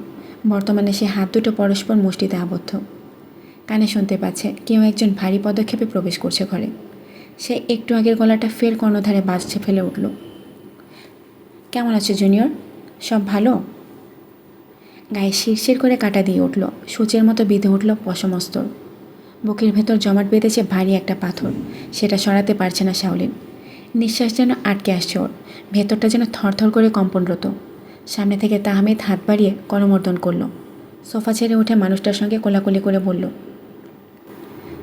বর্তমানে সে হাত দুটো পরস্পর মুষ্টিতে আবদ্ধ। কানে শুনতে পাচ্ছে কেউ একজন ভারী পদক্ষেপে প্রবেশ করছে ঘরে। সে একটু আগের গলাটা ফের কর্ণধারে বাজছে ফেলে উঠল। কেমন আছে জুনিয়র? সব ভালো? গায়ে শিরশির করে কাটা দিয়ে উঠল, সূচের মতো বিঁধে উঠল পশমস্তর। বুকের ভেতর জমাট বেঁধেছে ভারী একটা পাথর, সেটা সরাতে পারছে না শাওলিন। নিঃশ্বাস যেন আটকে আসছে ওর, ভেতরটা যেন থরথর করে কম্পনরত। সামনে থেকে তাহমিদ হাত বাড়িয়ে করমর্দন করল। সোফা ছেড়ে উঠে মানুষটার সঙ্গে কোলাকুলি করে বলল,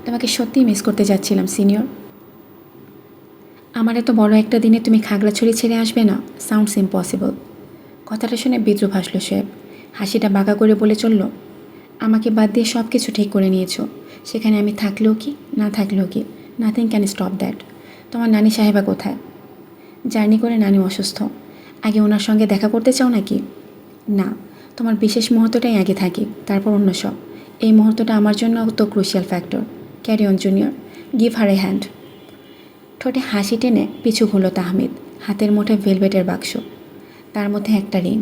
তোমাকে সত্যিই মিস করতে যাচ্ছিলাম সিনিয়র। আমার এত বড় একটা দিনে তুমি খাগড়াছড়ি ছেড়ে আসবে না? Sounds impossible. কথাটা শুনে বিদ্রুপ হাসল শোয়েব। হাসিটা বাঁকা করে বলে চলল, আমাকে বাদ দিয়ে সব কিছু ঠিক করে নিয়েছো। সেখানে আমি থাকলেও কি না থাকলেও কি, নাথিং ক্যান স্টপ দ্যাট। তোমার নানি সাহেবা কোথায়? জার্নি করে নানি অসুস্থ। আগে ওনার সঙ্গে দেখা করতে চাও নাকি? না, তোমার বিশেষ মুহূর্তটাই আগে থাকি, তারপর অন্য সব। এই মুহূর্তটা আমার জন্য তো crucial factor. Carry on junior, give her a hand. ঠোঁটে হাসি টেনে পিছু হলো তাহমিদ। হাতের মুঠে ভেলভেটের বাক্স, তার মধ্যে একটা রিং।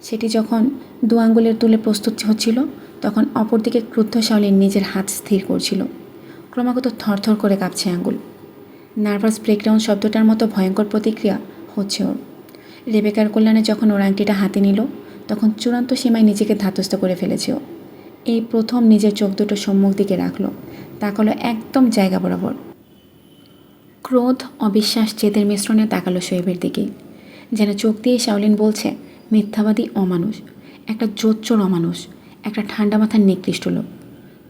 সেটি যখন দু আঙ্গুলের তুলে প্রস্তুত হচ্ছিল, তখন অপরদিকে ক্রুদ্ধ শাওলিন নিজের হাত স্থির করছিল। ক্রমাগত থরথর করে কাঁপছে আঙ্গুল। নার্ভাস ব্রেকডাউন শব্দটার মতো ভয়ঙ্কর প্রতিক্রিয়া হচ্ছে ওর। রেবেকার কল্যাণে যখন ওর আংটিটা হাতে নিল, তখন চূড়ান্ত সীমায় নিজেকে ধাতস্থ করে ফেলেছে ও। এই প্রথম নিজের চোখ দুটো সম্মুখ দিকে রাখল, তাকালো একদম জায়গা বরাবর। ক্রোধ, অবিশ্বাস, জেদের মিশ্রণে তাকালো শোয়েবের দিকে। যেন চোখ দিয়ে শাওলিন বলছে, মিথ্যাবাদী অমানুষ, একটা জোচ্চোর অমানুষ, একটা ঠান্ডা মাথার নিকৃষ্ট লোক।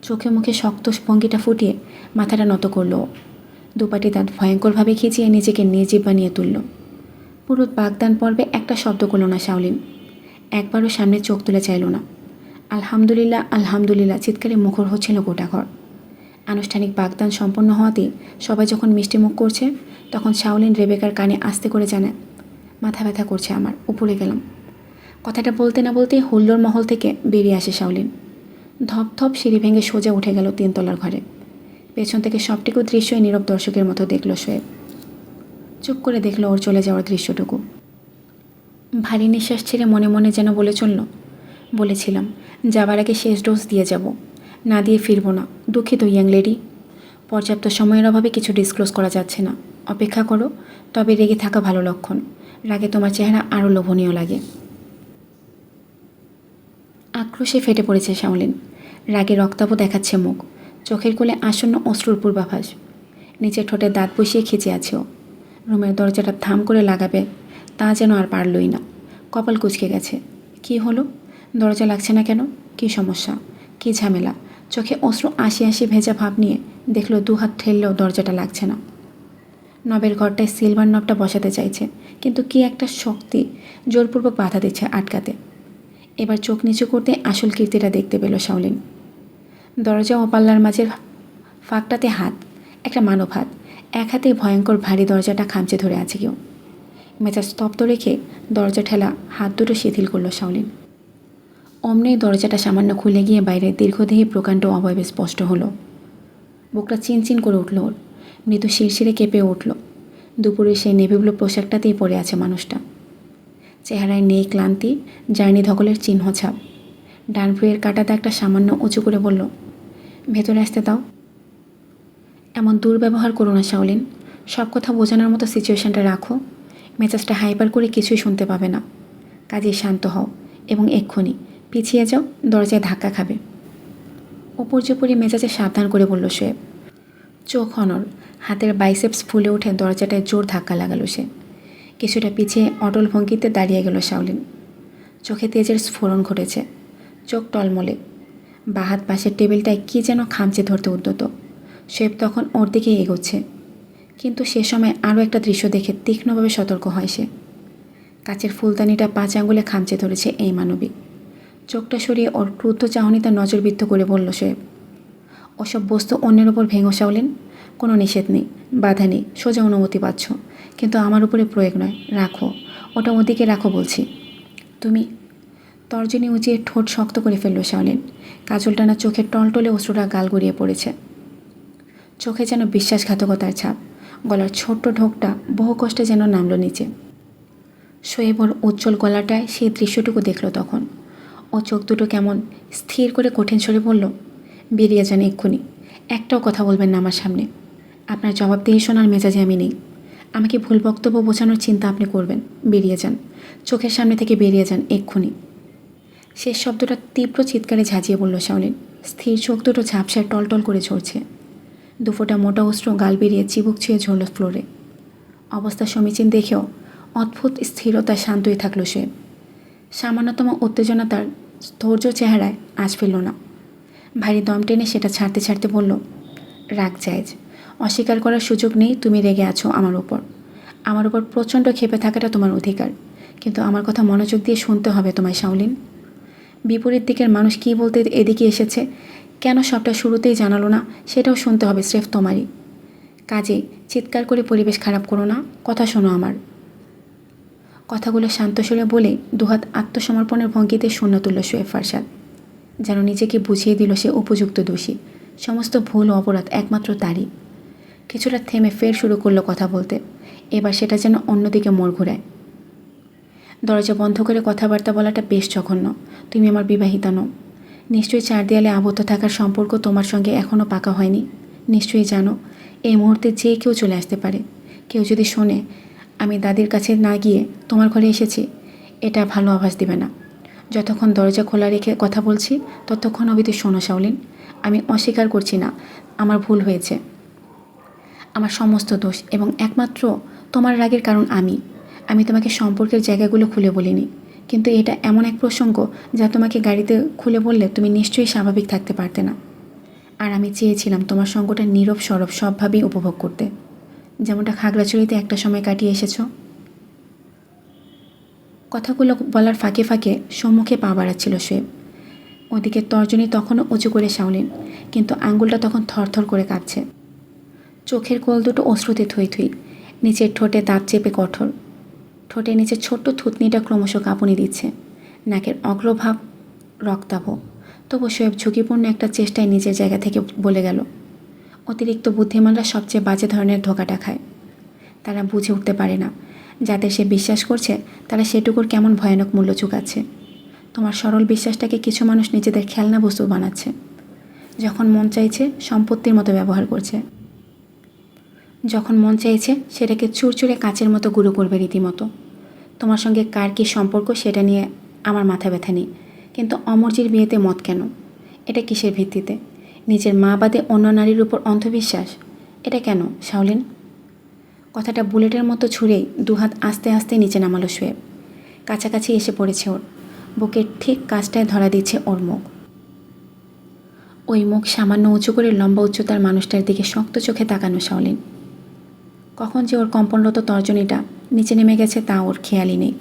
চোখে মুখে শক্ত ভঙ্গিটা ফুটিয়ে মাথাটা নত করল। দুপাটি দাঁত ভয়ঙ্করভাবে খিচিয়ে নিজেকে নির্জীব বানিয়ে তুলল। পুরো বাগদান পর্বে একটা শব্দ করল না শাওলিন। একবারও সামনে চোখ তুলে চাইল না। আলহামদুলিল্লাহ আলহামদুলিল্লাহ চিৎকারে মুখর হচ্ছিল গোটা ঘর। আনুষ্ঠানিক বাগদান সম্পন্ন হওয়াতেই সবাই যখন মিষ্টি মুখ করছে, তখন শাওলিন রেবেকার কানে আস্তে করে জানায়, মাথা ব্যথা করছে আমার, উপরে গেলাম। কথাটা বলতে না বলতেই হুল্লোড় মহল থেকে বেরিয়ে আসে শাওলিন। ধপ ধপ সিঁড়ি ভেঙে সোজা উঠে গেল 3 তলার ঘরে। পেছন থেকে সবটুকু দৃশ্যই নীরব দর্শকের মতো দেখল শোয়েব। চুপ করে দেখল ওর চলে যাওয়ার দৃশ্যটুকু। ভারী নিঃশ্বাস ছেড়ে মনে মনে যেন বলে চলল, বলেছিলাম যাবার আগে শেষ ডোজ দিয়ে যাব, না দিয়ে ফিরব না। দুঃখিত ইয়াং লেডি। পর্যাপ্ত সময়ের অভাবে কিছু ডিসক্লোজ করা যাচ্ছে না। অপেক্ষা করো, তবে রেগে থাকা ভালো লক্ষণ। রাগে তোমার চেহারা আরও লোভনীয় লাগে। আক্রোশে ফেটে পড়েছে শাওলিন। রাগে রক্তাভ দেখাচ্ছে মুখ, চোখের কোলে আসন্ন অশ্রুর পূর্বাভাস। নিচের ঠোঁটে দাঁত বসিয়ে খিচে আছে ও। রুমের দরজাটা থাম করে লাগাবে, তা যেন আর পারলই না। কপাল কুঁচকে গেছে। কি হলো? দরজা লাগছে না কেন? কি সমস্যা? কি ঝামেলা? চোখে অশ্রু আসি আসি ভেজা ভাব নিয়ে দেখল 2 হাত ঠেললেও দরজাটা লাগছে না। নবের ঘরটায় সিলভার নবটা বসাতে চাইছে, কিন্তু কি একটা শক্তি জোরপূর্বক বাধা দিচ্ছে আটকাতে। এবার চোখ নিচু করতে আসল কীর্তিটা দেখতে পেল শাওলিন। দরজা ও পাল্লার মাঝের ফাঁকটাতে হাত, একটা মানব হাত। এক হাতে ভয়ঙ্কর ভারী দরজাটা খামচে ধরে আছে কেউ। মেজাজ স্তব্ধ রেখে দরজা ঠেলা হাত দুটো শিথিল করল শাওলিন। অমনি দরজাটা সামান্য খুলে গিয়ে বাইরে দীর্ঘদেহী প্রকাণ্ড অবয়বে স্পষ্ট হলো। বুকটা চিনচিন করে উঠল ওর, মৃদু শিরশিরে কেঁপে উঠল। দুপুরে সেই নেভি ব্লু পোশাকটাতেই পড়ে আছে মানুষটা। চেহারায় নেই ক্লান্তি, জার্নি ধকলের চিহ্ন ছাপ। ডান ভুঁয়ের কাটা দাগটা সামান্য উঁচু করে বলল, ভেতরে আসতে দাও। এমন দুর্ব্যবহার করো না শাওলিন, সব কথা বোঝানোর মতো সিচুয়েশনটা রাখো। মেজাজটা হাইপার করে কিছুই শুনতে পাবে না। কাজেই শান্ত হও এবং এক্ষুনি পিছিয়ে যাও, দরজায় ধাক্কা খাবে। উপর্যুপরি মেজাজে সাবধান করে বলল শোয়েব। চোখ অনর, হাতের বাইসেপস ফুলে উঠে দরজাটায় জোর ধাক্কা লাগালো সে। কিছুটা পিছিয়ে অটল ভঙ্গিতে দাঁড়িয়ে গেল শাওলিন। চোখে তেজের স্ফোরণ ঘটেছে, চোখ টলমলে। বাহাত পাশের টেবিলটায় কী যেন খামচে ধরতে উদ্যত। শোয়েব তখন ওর দিকেই এগোচ্ছে, কিন্তু সে সময় আরও একটা দৃশ্য দেখে তীক্ষ্ণভাবে সতর্ক হয় সে। কাচের ফুলদানিটা 5 আঙ্গুলে খামচে ধরেছে এই মানবী। চোখটা সরিয়ে ওর ক্রুদ্ধ চাহনিতে নজরবিদ্ধ করে বলল শোয়েব, ওসব বস্তু অন্যের ওপর ভেঙো শাওলিন। কোনো নিষেধ নেই, বাধা নেই, সোজা অনুমতি পাচ্ছ, কিন্তু আমার উপরে প্রয়োগ নয়। রাখো ওটা, ওদিকে রাখো বলছি। তুমি? তর্জনী উঁচিয়ে ঠোঁট শক্ত করে ফেলল শাওলিন। কাজল টানা চোখের টলটলে অশ্রুটা গাল গড়িয়ে পড়েছে। চোখে যেন বিশ্বাসঘাতকতার ছাপ, গলার ছোট্ট ঢোকটা বহু কষ্টে যেন নামল নিচে। শোয়েব ওর উজ্জ্বল গলাটায় সেই দৃশ্যটুকু দেখল তখন। ও চোখ দুটো কেমন স্থির করে কঠিন স্বরে বলল, বেরিয়ে যান এক্ষুনি, একটাও কথা বলবেন না আমার সামনে। আপনার জবাব দিয়ে শোনার মেজাজে আমি নেই। আমাকে ভুল বক্তব্য বোঝানোর চিন্তা আপনি করবেন। বেরিয়ে যান, চোখের সামনে থেকে বেরিয়ে যান এক্ষুনি। শেষ শব্দটা তীব্র চিৎকারে ঝাঁঝিয়ে বলল শাওলিন। স্থির চোখ দুটো ঝাপসায় টলটল করে ঝরছে। দুফোঁটা মোটা অস্ত্র গাল বেরিয়ে চিবুক ছুঁয়ে ঝরল ফ্লোরে। অবস্থা সমীচীন দেখেও অদ্ভুত স্থিরতায় শান্তই থাকল সে। সামান্যতম উত্তেজনা তার ধৈর্য চেহারায় আঁচ ফেলল না। ভারী দম টেনে সেটা ছাড়তে ছাড়তে বলল, রাগ জায়েজ, অস্বীকার করার সুযোগ নেই। তুমি রেগে আছো আমার উপর প্রচণ্ড ক্ষেপে থাকাটা তোমার অধিকার, কিন্তু আমার কথা মনোযোগ দিয়ে শুনতে হবে তোমায় শাওলিন। বিপরীত দিকের মানুষ কী বলতে এদিকে এসেছে, কেন সবটা শুরুতেই জানালো না, সেটাও শুনতে হবে স্রেফ তোমারই। কাজেই চিৎকার করে পরিবেশ খারাপ করো না, কথা শোনো আমার। কথাগুলো শান্ত সুরে বলে দুহাত আত্মসমর্পণের ভঙ্গিতে শূন্য তুলল শোয়েব ফারসাদ, যেন নিজেকে বুঝিয়ে দিল সে উপযুক্ত দোষী, সমস্ত ভুল ও অপরাধ একমাত্র তারই। কিছুটা থেমে ফের শুরু করলো কথা বলতে, এবার সেটা যেন অন্যদিকে মোড় ঘোরায়। দরজা বন্ধ করে কথাবার্তা বলাটা বেশ জঘন্য। তুমি আমার বিবাহিতা নও। নিশ্চয়ই 4 দেয়ালে আবদ্ধ থাকার সম্পর্ক তোমার সঙ্গে এখনও পাকা হয়নি। নিশ্চয়ই জানো এই মুহূর্তে যে কেউ চলে আসতে পারে। কেউ যদি শোনে আমি দাদির কাছে না গিয়ে তোমার ঘরে এসেছি, এটা ভালো আভাস দিবে না। যতক্ষণ দরজা খোলা রেখে কথা বলছি ততক্ষণ অবধি শোনো শাওলিন। আমি অস্বীকার করছি না, আমার ভুল হয়েছে, আমার সমস্ত দোষ, এবং একমাত্র তোমার রাগের কারণ আমি তোমাকে সম্পর্কের জায়গাগুলো খুলে বলিনি, কিন্তু এটা এমন এক প্রসঙ্গ যা তোমাকে গাড়িতে খুলে বললে তুমি নিশ্চয়ই স্বাভাবিক থাকতে পারতে না। আর আমি চেয়েছিলাম তোমার সঙ্গটা নীরব সরব সবভাবেই উপভোগ করতে, যেমনটা খাগড়াছড়িতে একটা সময় কাটিয়ে এসেছো। কথাগুলো বলার ফাঁকে ফাঁকে সম্মুখে পা বাড়াচ্ছিল শোয়েব। ওদিকে তর্জনী তখনও উঁচু করে শাওলিন, কিন্তু আঙ্গুলটা তখন থরথর করে কাঁপছে। চোখের কোল দুটো অশ্রুতে থই থই, নিচের ঠোঁটে দাঁত চেপে কঠোর। ঠোঁটের নিচে ছোট্ট থুতনিটা ক্রমশ কাঁপুনি দিচ্ছে, নাকের অগ্রভাব রক্তাভ। তবু শোয়েব ঝুঁকিপূর্ণ একটা চেষ্টায় নিজের জায়গা থেকে বলে গেল, অতিরিক্ত বুদ্ধিমানরা সবচেয়ে বাজে ধরনের ধোঁকাটা খায়। তারা বুঝে উঠতে পারে না যাদের সে বিশ্বাস করছে তারা সেটুকুর কেমন ভয়ানক মূল্য চুকাচ্ছে। তোমার সরল বিশ্বাসটাকে কিছু মানুষ নিজেদের খেলনা বস্তু বানাচ্ছে, যখন মন চাইছে সম্পত্তির মতো ব্যবহার করছে, যখন মন চাইছে সেটাকে চুরচুরে কাচের মতো গুঁড়ো করবে রীতিমতো। তোমার সঙ্গে কার কী সম্পর্ক সেটা নিয়ে আমার মাথা ব্যথা নেই, কিন্তু অমর্জির বিয়েতে মত কেন? এটা কিসের ভিত্তিতে? নিজের মা বাদে অন্য নারীর উপর অন্ধবিশ্বাস, এটা কেন শাওলিন? কথাটা বুলেটের মতো ছুঁড়েই দুহাত আস্তে আস্তে নিচে নামালো শোয়েব। কাছাকাছি এসে পড়েছে ওর, বুকের ঠিক কাছটায় ধরা দিচ্ছে ওর মুখ। ওই মুখ সামান্য উঁচু করে লম্বা উচ্চতার মানুষটার দিকে শক্ত চোখে তাকানো শাওলিন। কখন যে ওর কম্পনরত তর্জনীটা নিচে নেমে গেছে তা ওর খেয়ালই নেই।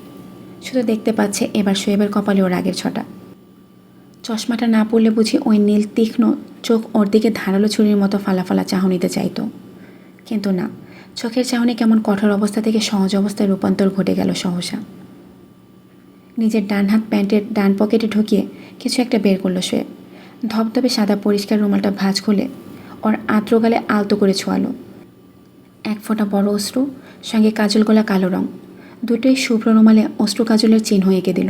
শুধু দেখতে পাচ্ছে এবার শোয়েবের কপালে ওর আগের ছটা। চশমাটা না পড়লে বুঝি ওই নীল তীক্ষ্ণ চোখ ওর দিকে ধারালো ছুরির মতো ফালাফালা চাহনিতে চাইতো, কিন্তু না, চোখের চাহনি কেমন কঠোর অবস্থা থেকে সহজ অবস্থায় রূপান্তর ঘটে গেল সহসা। নিজের ডান হাত প্যান্টের ডান পকেটে ঢুকিয়ে কিছু একটা বের করলো সে। ধবধবে সাদা পরিষ্কার রুমালটা ভাঁজ খুলে ওর আর্দ্র গালে আলতো করে ছোঁয়ালো। এক ফোঁটা বড় অশ্রু, সঙ্গে কাজল গলা কালো রং, দুটোই শুভ্র রুমালে অশ্রু কাজলের চিহ্ন এঁকে দিল।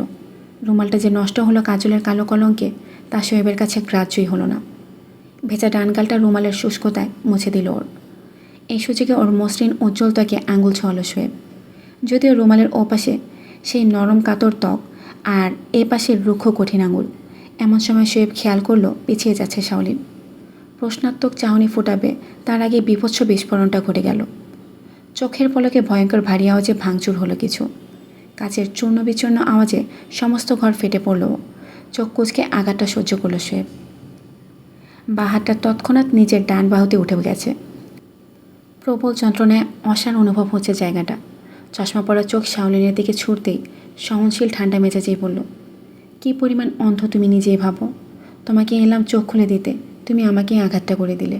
রুমালটা যে নষ্ট হলো কাজলের কালো কলঙ্কে তা শোয়েবের কাছে গ্রাহ্যই হলো না। ভেজা ডান গালটা রুমালের শুষ্কতায় মুছে দিল ওর। এই সুযোগে ওর মসৃণ উজ্জ্বল ত্বকে আঙুল ছোঁয়ালো শোয়েব। যদিও রুমালের ওপাশে সেই নরম কাতর ত্বক আর এ পাশের রুক্ষ কঠিন আঙুল। এমন সময় শোয়েব খেয়াল করলো পিছিয়ে যাচ্ছে শাওলিন। প্রশ্নাত্মক চাহনি ফোটাবে তার আগে বীভৎস বিস্ফোরণটা ঘটে গেল। চোখের পলকে ভয়ঙ্কর ভারী আওয়াজে ভাঙচুর হলো কিছু। কাচের চূর্ণ বিচূর্ণ আওয়াজে সমস্ত ঘর ফেটে পড়ল। চোখ কুঁচকে আঘাতটা সহ্য করল শোয়েব। বাঁ হাতটা তৎক্ষণাৎ নিজের ডান বাহুতে উঠে গেছে। প্রবল যন্ত্রণায় অসার অনুভব হচ্ছে জায়গাটা। চশমা পরা চোখ শাওলিনের দিকে ছুটতেই সহনশীল ঠান্ডা মেজাজেই বলল, কী পরিমাণ অন্ধ তুমি নিজেই ভাবো। তোমাকে এলাম চোখ খুলে দিতে, তুমি আমাকে আঘাতটা করে দিলে।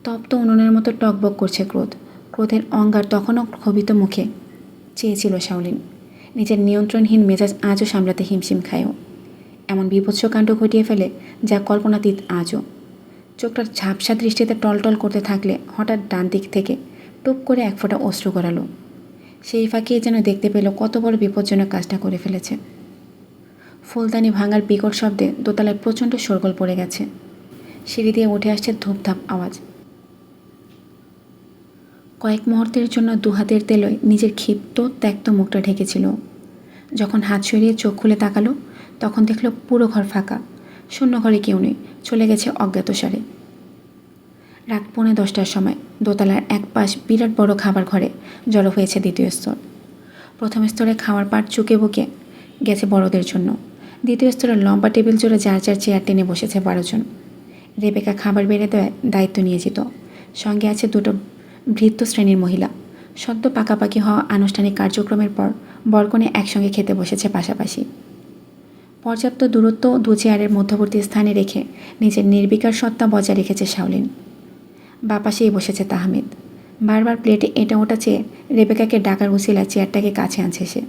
তপ্ত উনুনের মতো টকবক করছে ক্রোধ। ক্রোধের অঙ্গার তখনও ক্ষোভিত মুখে চেয়েছিল শাওলিন। নিজের নিয়ন্ত্রণহীন মেজাজ আজও সামলাতে হিমশিম খায়ও। এমন বীভৎস কাণ্ড ঘটিয়ে ফেলে যা কল্পনাতীত আজও। চোখটার ঝাপসা দৃষ্টিতে টলটল করতে থাকলে হঠাৎ ডান দিক থেকে টুপ করে এক ফোঁটা অশ্রু গড়ালো। সেই ফাঁকিয়ে যেন দেখতে পেল কত বড় বিপজ্জনক কাজটা করে ফেলেছে। ফুলদানি ভাঙার বিকট শব্দে দোতলায় প্রচণ্ড শোরগোল পড়ে গেছে। সিঁড়ি দিয়ে উঠে আসছে ধূপধাপ আওয়াজ। কয়েক মুহূর্তের জন্য দুহাতের তেলোয় নিজের ক্ষিপ্ত ত্যক্ত মুখটা ঢেকেছিল। যখন হাত সরিয়ে চোখ খুলে তাকালো তখন দেখল পুরো ঘর ফাঁকা। শূন্য ঘরে কেউ নেই, চলে গেছে অজ্ঞাতসারে। রাত 10:45টার সময় দোতলার এক পাশ বিরাট বড় খাবার ঘরে জড়ো হয়েছে দ্বিতীয় স্তর। প্রথম স্তরে খাওয়ার পাট চুকে বুকে গেছে বড়দের জন্য। দ্বিতীয় স্তরে লম্বা টেবিল জুড়ে যার যার চেয়ার টেনে বসেছে 12 জন। রেবেকা খাবার বেড়ে দেওয়ায় দায়িত্ব নিয়ে যেত। সঙ্গে আছে দুটো ভৃত্য শ্রেণীর মহিলা। সদ্য পাকাপাকি হওয়া আনুষ্ঠানিক কার্যক্রমের পর বরকনে একসঙ্গে খেতে বসেছে পাশাপাশি। পর্যাপ্ত দূরত্ব দু চেয়ারের মধ্যবর্তী স্থানে রেখে নিজের নির্বিকার সত্তা বজায় রেখেছে শাওলিন। বাঁ পাশেই বসেছে তাহমিদ। বারবার প্লেটে এটা ওটা চেয়ে রেবেকাকে ডাকার উছিলায় চেয়ারটাকে কাছে আনছে সে।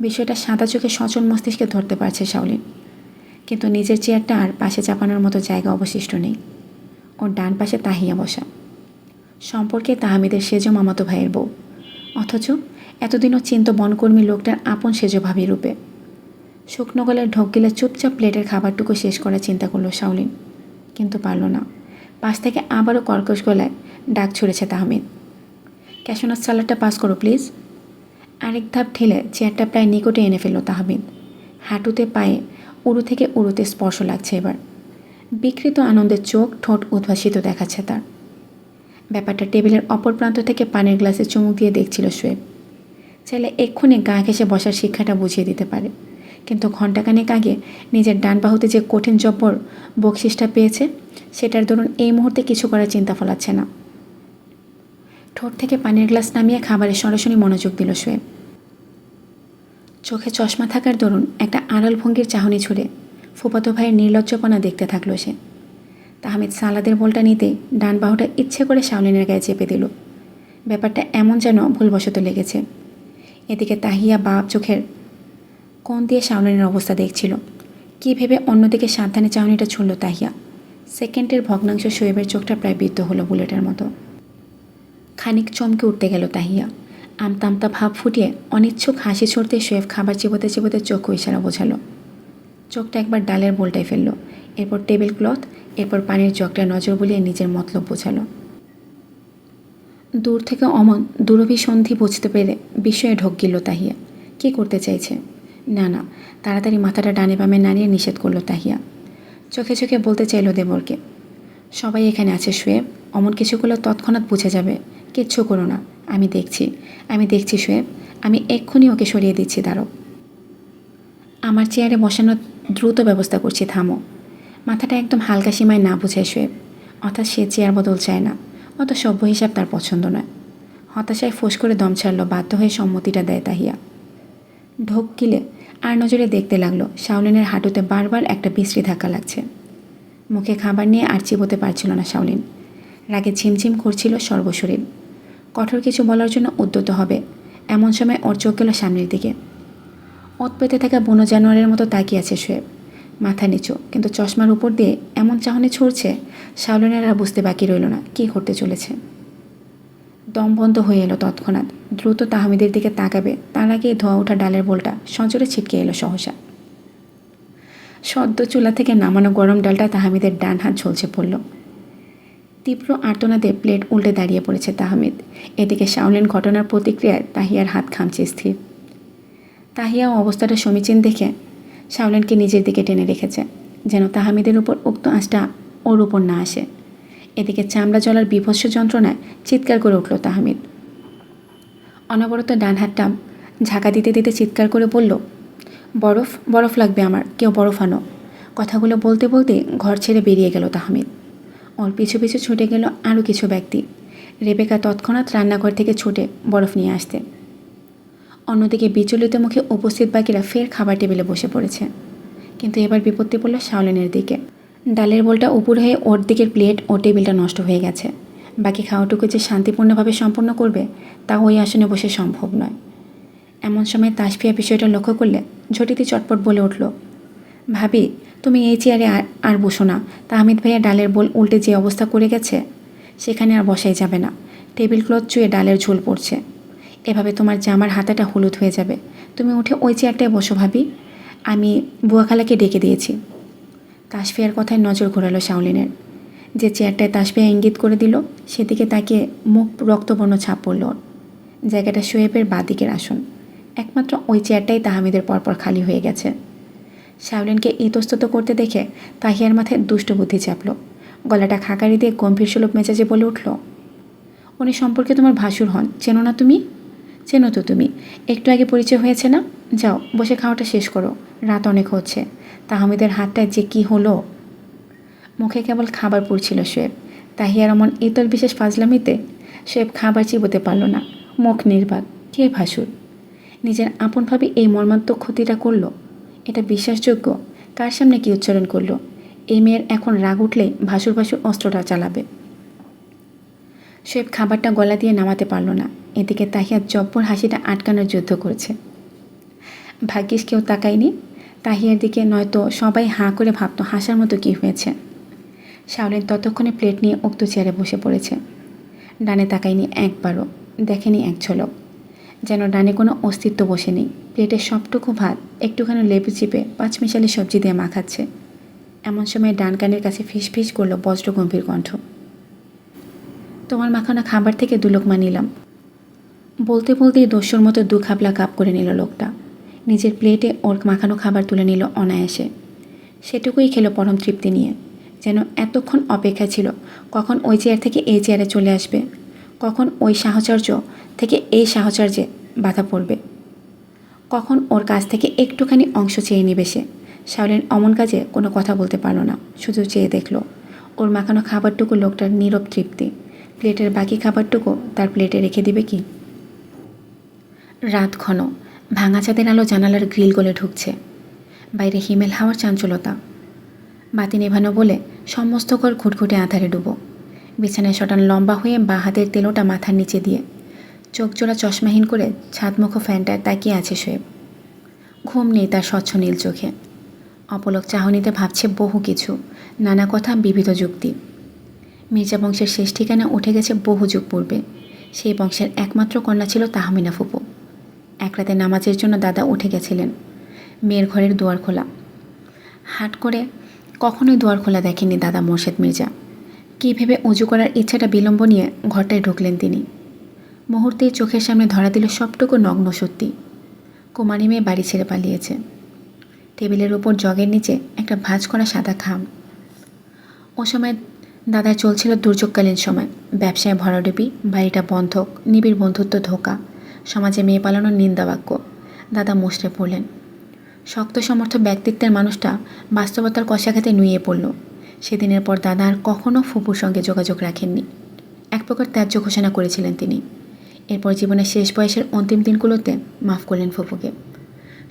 বিষয়টা সাদা চোখে সচল মস্তিষ্কে ধরতে পারছে শাওলিন, কিন্তু নিজের চেয়ারটা আর পাশে চাপানোর মতো জায়গা অবশিষ্ট নেই। ওর ডান পাশে তাহিয়া বসা, সম্পর্কে তাহমিদের সেজ মামাতো ভাইয়ের বউ, অথচ এতদিনও চিন্ত বনকর্মী লোকটার আপন সেজ ভাবী রূপে। শুকনো গলায় ঢোক গেলে চুপচাপ প্লেটের খাবারটুকু শেষ করার চিন্তা করলো শাওলিন, কিন্তু পারল না। পাশ থেকে আবারও কর্কশ গলায় ডাক ছুড়েছে তাহমিদ, ক্যাশনাস সালাডটা পাস করো প্লিজ। আরেক ধাপ ঠেলে চেয়ারটা প্রায় নিকটে এনে ফেলল তাহমিদ। হাঁটুতে পায়ে উড়ু থেকে উড়ুতে স্পর্শ লাগছে এবার। বিকৃত আনন্দের চোখ ঠোঁট উদ্ভাসিত দেখাচ্ছে তার। ব্যাপারটা টেবিলের অপর প্রান্ত থেকে পানির গ্লাসে চুমুক দিয়ে দেখছিল শোয়েব। চাইলে এক্ষুনি গা ঘেঁষে বসার শিক্ষাটা বুঝিয়ে দিতে পারে, কিন্তু ঘণ্টাখানেক আগে নিজের ডান বাহুতে যে কঠিন জব্বর বকশিসটা পেয়েছে সেটার দরুন এই মুহূর্তে কিছু করার চিন্তা ফলাচ্ছে না। ঠোঁট থেকে পানির গ্লাস নামিয়ে খাবারে সরাসরি মনোযোগ দিল শোয়েব। চোখে চশমা থাকার দরুন একটা আড়াল ভঙ্গির চাহনি ছুড়ে ফুফাতো ভাইয়ের নির্লজ্জপনা দেখতে থাকলো সে। তাহমিদ সালাদের বোলটা নিতেই ডান বাহুটা ইচ্ছে করে শাওলিনের গায়ে চেপে দিল। ব্যাপারটা এমন যেন ভুলবশত লেগেছে। এদিকে তাহিয়া বাপ চোখের কোণ দিয়ে শাওলিনের অবস্থা দেখছিল। কী ভেবে অন্যদিকে সাবধানে চাহনিটা ছুড়ল তাহিয়া। সেকেন্ডের ভগ্নাংশ শোয়েবের চোখটা প্রায় বিদ্ধ হলো বুলেটের মতো। খানিক চমকে উঠতে গেল তাহিয়া। আমতা আমতা ভাব ফুটিয়ে অনিচ্ছুক হাসি ছড়তে শোয়েব খাবার চিবোতে চিবোতে চোখ ইশারা বোঝালো। চোখটা একবার ডালের বোলটায় ফেললো, এরপর টেবিল ক্লথ, এরপর পানির জগটা নজর বুলিয়ে নিজের মতলব বোঝালো। দূর থেকে অমন দুরভিসন্ধি বুঝতে পেরে বিস্ময়ে ঢোক গিল তাহিয়া। কী করতে চাইছে? না না, তাড়াতাড়ি মাথাটা ডানে বামে নাড়িয়ে নিষেধ করলো তাহিয়া। চোখে চোখে বলতে চাইল দেবরকে, সবাই এখানে আছে শোয়েব, অমন কিছু করলে তৎক্ষণাৎ বুঝে যাবে। কিচ্ছু করো না, আমি দেখছি শোয়েব, আমি এক্ষুনি ওকে সরিয়ে দিচ্ছি। দাঁড়ো, আমার চেয়ারে বসানোর দ্রুত ব্যবস্থা করছি, থামো। মাথাটা একদম হালকা সীমায় না বুঝায় শোয়েব, অর্থাৎ সে চেয়ার বদল চায় না, অত সভ্য হিসাব তার পছন্দ নয়। হতাশায় ফোঁস করে দম ছাড়ল, বাধ্য হয়ে সম্মতিটা দেয় তাহিয়া। ঢোক গিলে আর নজরে দেখতে লাগলো শাওলিনের হাঁটুতে বারবার একটা বিশ্রী ধাক্কা লাগছে। মুখে খাবার নিয়ে আর চিবোতে পারছিল না শাওলিন। রাগে ঝিমঝিম করছিল সর্বশরীর। কঠোর কিছু বলার জন্য উদ্যত হবে এমন সময় ওর চোখ গেল সামনের দিকে। ওত পেতে থাকা বুনো জানোয়ারের মতো তাকিয়ে আছে শোয়েব, মাথা নিচু, কিন্তু চশমার উপর দিয়ে এমন চাহনি ছড়ছে শাওলিনের আর বুঝতে বাকি রইল না কী ঘটতে চলেছে। দম বন্ধ হয়ে এলো তৎক্ষণাৎ। দ্রুত তাহমিদের দিকে তাকাবে তার আগে ধোয়া ওঠা ডালের বোলটা সজোরে ছিটকে এলো সহসা। সদ্য চুলা থেকে নামানো গরম ডালটা তাহমিদের ডান হাত ঝলসে পড়ল। তীব্র আর্তনাদে প্লেট উল্টে দাঁড়িয়ে পড়েছে তাহমিদ। এদিকে শাওলিন ঘটনার প্রতিক্রিয়ায় তাহিয়ার হাত খামচে স্থির। তাহিয়া অবস্থাটা সমীচীন দেখে শাওলিনকে নিজের দিকে টেনে রেখেছে, যেন তাহমিদের উপর উক্ত আঁচটা ওর উপর না আসে। এদিকে চামড়া জলার বিভৎস যন্ত্রণায় চিৎকার করে উঠল তাহমিদ। অনবরত ডান হাতটা ঝাঁকা দিতে দিতে চিৎকার করে বলল, বরফ বরফ লাগবে আমার, কেউ বরফ আনো। কথাগুলো বলতে বলতে ঘর ছেড়ে বেরিয়ে গেল তাহমিদ। ওর পিছু পিছু ছুটে গেল আরও কিছু ব্যক্তি। রেবেকা তৎক্ষণাৎ রান্নাঘর থেকে ছুটে বরফ নিয়ে আসতে। অন্যদিকে বিচলিত মুখে উপস্থিত বাকিরা ফের খাবার টেবিলে বসে পড়েছে। কিন্তু এবার বিপত্তি পড়ল শাওলিনের দিকে। ডালের বোলটা উপর হয়ে ওর দিকের প্লেট ও টেবিলটা নষ্ট হয়ে গেছে। বাকি খাওয়াটুকু যে শান্তিপূর্ণভাবে সম্পন্ন করবে তা ওই আসনে বসে সম্ভব নয়। এমন সময় তাসফিয়া বিষয়টা লক্ষ্য করলে ঝটিতি চটপট বলে উঠল, ভাবি তুমি এই চেয়ারে আর বসো না। তাহমিদ ভাইয়া ডালের বোল উল্টে যে অবস্থা করে গেছে সেখানে আর বসাই যাবে না। টেবিল ক্লথ চুয়ে ডালের ঝোল পড়ছে, এভাবে তোমার জামার হাতাটা হলুদ হয়ে যাবে। তুমি উঠে ওই চেয়ারটায় বসো ভাবি, আমি বুয়া খালাকে ডেকে দিয়েছি। তাসফিয়ার কথায় নজর ঘোরালো শাওলিনের। যে চেয়ারটায় তাসফিয়া ইঙ্গিত করে দিল সেদিকে তাকিয়ে মুখ রক্তবর্ণ ছাপ পড়ল। জায়গাটা শোয়েবের বাঁদিকের আসন। একমাত্র ওই চেয়ারটাই তাহমিদের পরপর খালি হয়ে গেছে। শাওলিনকে ইতস্তত করতে দেখে তাহিয়ার মাথায় দুষ্ট বুদ্ধি চাপল। গলাটা খাকারি দিয়ে গম্ভীর সুলভ মেজাজে বলে উঠল, উনি সম্পর্কে তোমার ভাসুর হন, চেনো না তুমি? চেনো তো তুমি, একটু আগে পরিচয় হয়েছে না? যাও বসে খাওয়াটা শেষ করো, রাত অনেক হচ্ছে। তাহমিদের হাতটায় যে কি হলো। মুখে কেবল খাবার পুড়ছিল শোয়েব। তাহিয়ার এমন ইতল বিশেষ ফাজলামিতে শোয়েব খাবার চিবোতে পারল না। মুখ নির্বাক। কে ভাসুর? নিজের আপনভাবে এই মর্মান্তিক ক্ষতিটা করলো, এটা বিশ্বাসযোগ্য? কার সামনে কি উচ্চারণ করলো? এই মেয়ের এখন রাগ উঠলেই ভাসুর ভাসুর অস্ত্রটা চালাবে। শোয়েব খাবারটা গলা দিয়ে নামাতে পারল না। এদিকে তাহিয়ার জব্বর হাসিটা আটকানোর যুদ্ধ করছে। ভাগ্যিস কেউ তাকায়নি তাহিয়ার দিকে, নয়তো সবাই হাঁ করে ভাবতো হাসার মতো কি হয়েছে। শাওলিন ততক্ষণে প্লেট নিয়ে উক্ত চেয়ারে বসে পড়েছে। ডানে তাকায়নি একবারও, দেখেনি এক ঝলক। যেন ডানে কোনো অস্তিত্ব বসে নেই। প্লেটের সবটুকু ভাত একটুখানি লেবু চিপে পাঁচমিশালি সবজি দিয়ে মাখাচ্ছে। এমন সময় ডান কানের কাছে ফিস ফিস করলো বজ্র গম্ভীর কণ্ঠ, তোমার মাখানো খাবার থেকে দুলোকমা নিলাম। বলতে বলতেই দস্যুর মতো দু খাবলা কাপ করে নিল লোকটা। নিজের প্লেটে ওর মাখানো খাবার তুলে নিল অনায়াসে। সেটুকুই খেলো পরম তৃপ্তি নিয়ে। যেন এতক্ষণ অপেক্ষা ছিল কখন ওই চেয়ার থেকে এই চেয়ারে চলে আসবে, কখন ওই সাহচর্য থেকে এই সাহচর্যে বাধা পড়বে, কখন ওর কাছ থেকে একটুখানি অংশ চেয়ে নেবে সে। শাওলিন অমন কাজে কোনো কথা বলতে পারল না, শুধু চেয়ে দেখল ওর মাখানো খাবারটুকু লোকটার নীরব তৃপ্তি। প্লেটের বাকি খাবারটুকু তার প্লেটে রেখে দিবে কি? রাত ঘন, ভাঙা চাঁদের আলো জানালার গ্রিল গলে ঢুকছে। বাইরে হিমেল হাওয়ার চাঞ্চলতা। বাতি নেভানো বলে সমস্ত ঘর ঘুটঘুটে আধারে ডুবো। বিছানায় শটান লম্বা হয়ে বাঁ হাতের তেলোটা মাথার নিচে দিয়ে চোখ জোড়া চশমাহীন করে ছাদমুখো ফ্যানটায় তাকিয়ে আছে শোয়েব। ঘুম নেই তার স্বচ্ছ নীল চোখে। অপলক চাহনিতে ভাবছে বহু কিছু, নানা কথা, বিবিধ যুক্তি। মির্জা বংশের শেষ ঠিকানা উঠে গেছে বহু যুগ পূর্বে। সেই বংশের একমাত্র কন্যা ছিল তাহমিনা ফুপু। এক রাতে নামাজের জন্য দাদা উঠে গেছিলেন। মেয়ের ঘরের দুয়ার খোলা। হাট করে কখনোই দুয়ার খোলা দেখেননি দাদা মোর্শেদ মির্জা। কী ভেবে উজু করার ইচ্ছাটা বিলম্ব নিয়ে ঘরটায় ঢুকলেন তিনি। মুহূর্তেই চোখের সামনে ধরা দিল সবটুকু নগ্ন সত্যি। কুমারী মেয়ে বাড়ি ছেড়ে পালিয়েছে। টেবিলের উপর জগের নিচে একটা ভাঁজ করা সাদা খাম। ও সময় দাদার চলছিল দুর্যোগকালীন সময়। ব্যবসায় ভরাডুবি, বাড়িটা বন্ধক, নিবিড় বন্ধুত্ব ধোঁকা, সমাজে মেয়ে পালানোর নিন্দাবাক্য। দাদা মুষড়ে পড়লেন। শক্ত সমর্থ ব্যক্তিত্বের মানুষটা বাস্তবতার কষাঘাতে নুয়ে পড়ল। সেদিনের পর দাদা আর কখনও ফুপুর সঙ্গে যোগাযোগ রাখেননি। এক প্রকার ত্যায্য ঘোষণা করেছিলেন তিনি। এরপর জীবনের শেষ বয়সের অন্তিম দিনগুলোতে মাফ করলেন ফুপুকে।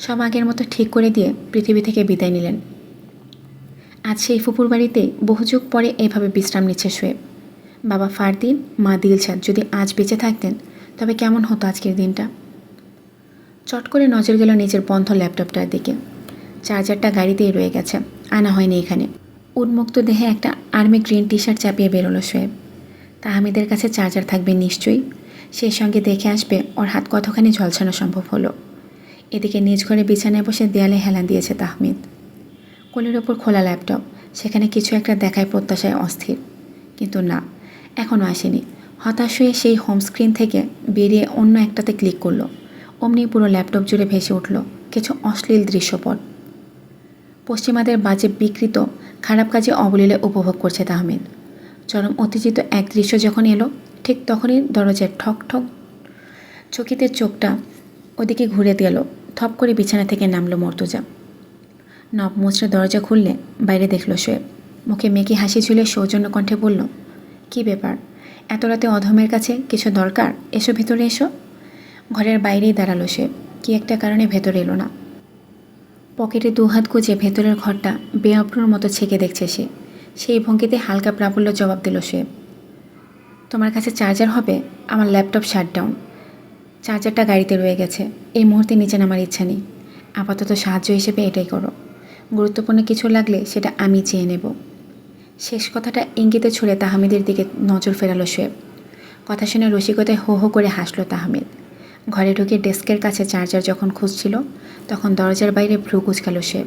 সব আগের মতো ঠিক করে দিয়ে পৃথিবী থেকে বিদায় নিলেন। আজ সেই ফুপুর বাড়িতে বহু যুগ পরে এইভাবে বিশ্রাম নিচ্ছে শোয়েব। বাবা ফারদিন, মা দিলশাদ যদি আজ বেঁচে থাকতেন তবে কেমন হতো আজকের দিনটা। চট করে নজর গেল নিজের বন্ধ ল্যাপটপটার দিকে। চার্জারটা গাড়িতেই রয়ে গেছে, আনা হয়নি এখানে। উন্মুক্ত দেহে একটা আর্মি গ্রিন টি শার্ট চাপিয়ে বেরোলো শোয়েব। তাহমিদের কাছে চার্জার থাকবে নিশ্চয়ই, সেই সঙ্গে দেখে আসবে ওর হাত কতখানি ঝলসানো সম্ভব হলো। এদিকে নিজ ঘরে বিছানায় বসে দেয়ালে হেলান দিয়েছে তাহমিদ। কোলের ওপর খোলা ল্যাপটপ, সেখানে কিছু একটা দেখায় প্রত্যাশায় অস্থির, কিন্তু না, এখনও আসেনি। হতাশ হয়ে সেই হোম স্ক্রিন থেকে বেরিয়ে অন্য একটাতে ক্লিক করলো। অমনি পুরো ল্যাপটপ জুড়ে ভেসে উঠল কিছু অশ্লীল দৃশ্যপট। পশ্চিমাদের বাজে বিকৃত খারাপ কাজে অবলীলে উপভোগ করছে তাহমিদ। চরম উত্তেজিত এক দৃশ্য যখন এলো, ঠিক তখনই দরজায় ঠক ঠক। চকিতে চোখটা ওদিকে ঘুরে গেল। থপ করে বিছানা থেকে নামলো মর্তুজা। নব মুচড়ে দরজা খুললে বাইরে দেখল শোয়েব। মুখে মেকি হাসি ঝুলে সৌজন্য কণ্ঠে বলল, কি ব্যাপার, এত রাতে অধমের কাছে কিছু দরকার? এসো ভেতরে এসো। ঘরের বাইরেই দাঁড়ালো সে, কি একটা কারণে ভেতরে এলো না। পকেটে দুহাত গুজে ভেতরের ঘরটা বেআপ্রুর মতো ছেঁকে দেখছে সে। সেই ভঙ্গিতে হালকা প্রাবল্য জবাব দিল সে, তোমার কাছে চার্জার হবে? আমার ল্যাপটপ শাটডাউন, চার্জারটা গাড়িতে রয়ে গেছে। এই মুহূর্তে নিচে নামার ইচ্ছা নেই। আপাতত সাহায্য হিসেবে এটাই করো, গুরুত্বপূর্ণ কিছু লাগলে সেটা আমি চেয়ে নেব। শেষ কথাটা ইঙ্গিতে ছুড়ে তাহমিদের দিকে নজর ফেরালো শোয়েব। কথা শুনে রসিকতায় হো হো করে হাসল তাহমিদ। ঘরে ঢুকে ডেস্কের কাছে চার্জার যখন খুঁজছিল, তখন দরজার বাইরে ভ্রু কুঁচকাল সে।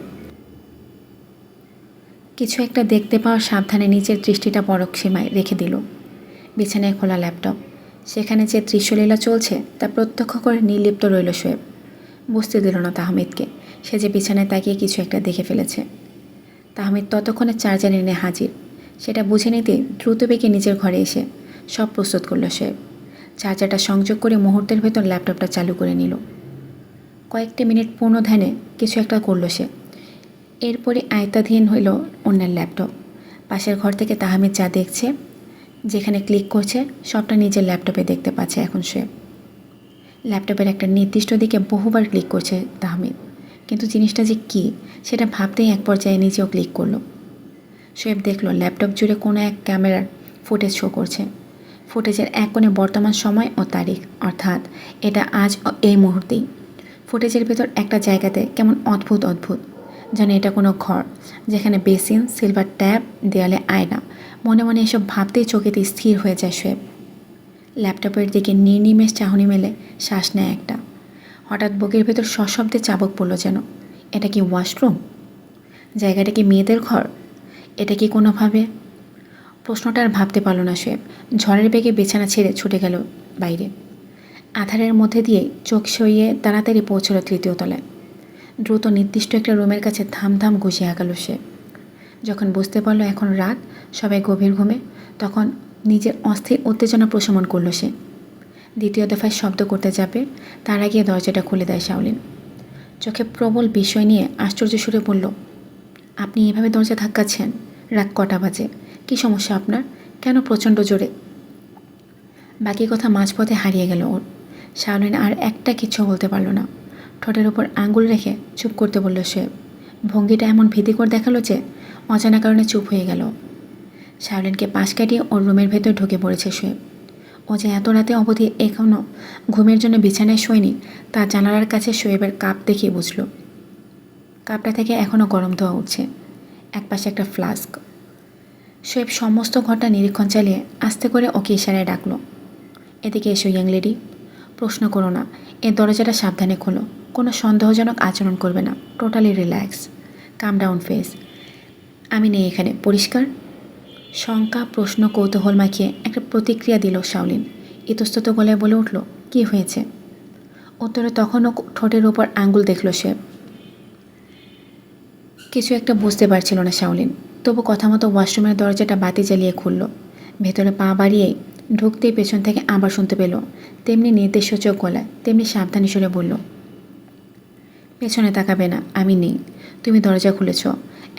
কিছু একটা দেখতে পাওয়ার সাবধানে নিজের দৃষ্টিটা পরক সীমায় রেখে দিল। বিছানায় খোলা ল্যাপটপ, সেখানে যে দৃশ্যলীলা চলছে তা প্রত্যক্ষ করে নির্লিপ্ত রইল শোয়েব। বুঝতে দিল না তাহমিদকে সে যে বিছানায় তাকিয়ে কিছু একটা দেখে ফেলেছে। তাহমিদ ততক্ষণে চার্জার এনে হাজির। সেটা বুঝে নিতে দ্রুত বেগে নিজের ঘরে এসে সব প্রস্তুত করল সে। চার্জারটা সংযোগ করে মুহূর্তের ভেতর ল্যাপটপটা চালু করে নিল। কয়েকটি মিনিট পূর্ণ ধ্যানে কিছু একটা করল সে। এরপরে আয়ত্তাধীন হইল অন্যের ল্যাপটপ। পাশের ঘর থেকে তাহমিদ যা দেখছে, যেখানে ক্লিক করছে, সবটা নিজের ল্যাপটপে দেখতে পাচ্ছে এখন সে। ল্যাপটপের একটা নির্দিষ্ট দিকে বহুবার ক্লিক করছে তাহমিদ, কিন্তু জিনিসটা যে কী সেটা ভাবতেই এক পর্যায়ে নিজেও ক্লিক করলো। শোয়েব দেখল ল্যাপটপ জুড়ে কোনো এক ক্যামেরার ফুটেজ শো করছে। ফুটেজের এক কোণে বর্তমান সময় ও তারিখ, অর্থাৎ এটা আজ এই মুহূর্তেই। ফুটেজের ভেতর একটা জায়গাতে কেমন অদ্ভুত অদ্ভুত, যেন এটা কোনো ঘর, যেখানে বেসিন, সিলভার ট্যাপ, দেয়ালে আয়না। মনে মনে এসব ভাবতেই চোখেতে স্থির হয়ে যায় শোয়েব। ল্যাপটপের দিকে নির্নিমেষ চাহনি মেলে শ্বাস নেয় একটা। হঠাৎ বুকের ভেতর সশব্দে চাবুক পড়ল যেন। এটা কি ওয়াশরুম? জায়গাটা কি মেয়েদের ঘর? এটা কি কোনোভাবে? প্রশ্নটা আর ভাবতে পারল না শোয়েব। ঝড়ের বেগে বিছানা ছেড়ে ছুটে গেল বাইরে। আধারের মধ্যে দিয়ে চোখ সইয়ে তাড়াতাড়ি পৌঁছল তৃতীয় তলায়। দ্রুত নির্দিষ্ট একটা রুমের কাছে ধাম ঘুষিয়ে আঁকালো সে। যখন বুঝতে পারল এখন রাত, সবাই গভীর ঘুমে, তখন নিজের অস্থির উত্তেজনা প্রশমন করল সে। দ্বিতীয় দফায় শব্দ করতে যাবে, তার আগে দরজাটা খুলে দেয় শাওলিন। চোখে প্রবল বিস্ময় নিয়ে আশ্চর্য সুরে বলল, আপনি এভাবে দরজা ধাক্কাচ্ছেন? রাত কটা বাজে? কী সমস্যা আপনার? কেন প্রচণ্ড জোরে? বাকি কথা মাঝপথে হারিয়ে গেল ওর। শাওলিন আর একটা কিচ্ছু বলতে পারল না। ঠোঁটের ওপর আঙ্গুল রেখে চুপ করতে বলল সে। ভঙ্গিটা এমন ভীতিকর দেখালো যে অজানা কারণে চুপ হয়ে গেল। শাওলিনকে পাশ কাটিয়ে ওর রুমের ভেতর ঢুকে পড়েছে শোয়েব। ও যে এত রাতে অবধি এখনও ঘুমের জন্য বিছানায় শোয়নি তা জানালার কাছে শোয়েবের কাপ দেখিয়ে বুঝল। কাপটা থেকে এখনও গরম ধোয়া উঠছে, একপাশে একটা ফ্লাস্ক। শোয়েব সমস্ত ঘরটা নিরীক্ষণ চালিয়ে আস্তে করে ওকে ইশারায় ডাকলো, এদিকে এসো ইয়াং লেডি। প্রশ্ন করো না, এ দরজাটা সাবধানে খোলো। কোনো সন্দেহজনক আচরণ করবে না, টোটালি রিল্যাক্স, কাম ডাউন ফেস। আমি নেই এখানে, পরিষ্কার? শঙ্কা, প্রশ্ন, কৌতূহল মাখিয়ে একটা প্রতিক্রিয়া দিল শাওলিন। ইতস্তত গলায় বলে উঠল, কী হয়েছে? উত্তরে তখনও ঠোঁটের ওপর আঙ্গুল দেখল সে। কিছু একটা বুঝতে পারছিল না শাওলিন, তবু কথা মতো ওয়াশরুমের দরজাটা বাতি জ্বালিয়ে খুলল। ভেতরে পা বাড়িয়েই ঢুকতেই পেছন থেকে আবার শুনতে পেল তেমনি নির্দেশসূচক গলায়, তেমনি সাবধানী সুরে বলল, পেছনে তাকাবে না, আমি নেই। তুমি দরজা খুলেছ,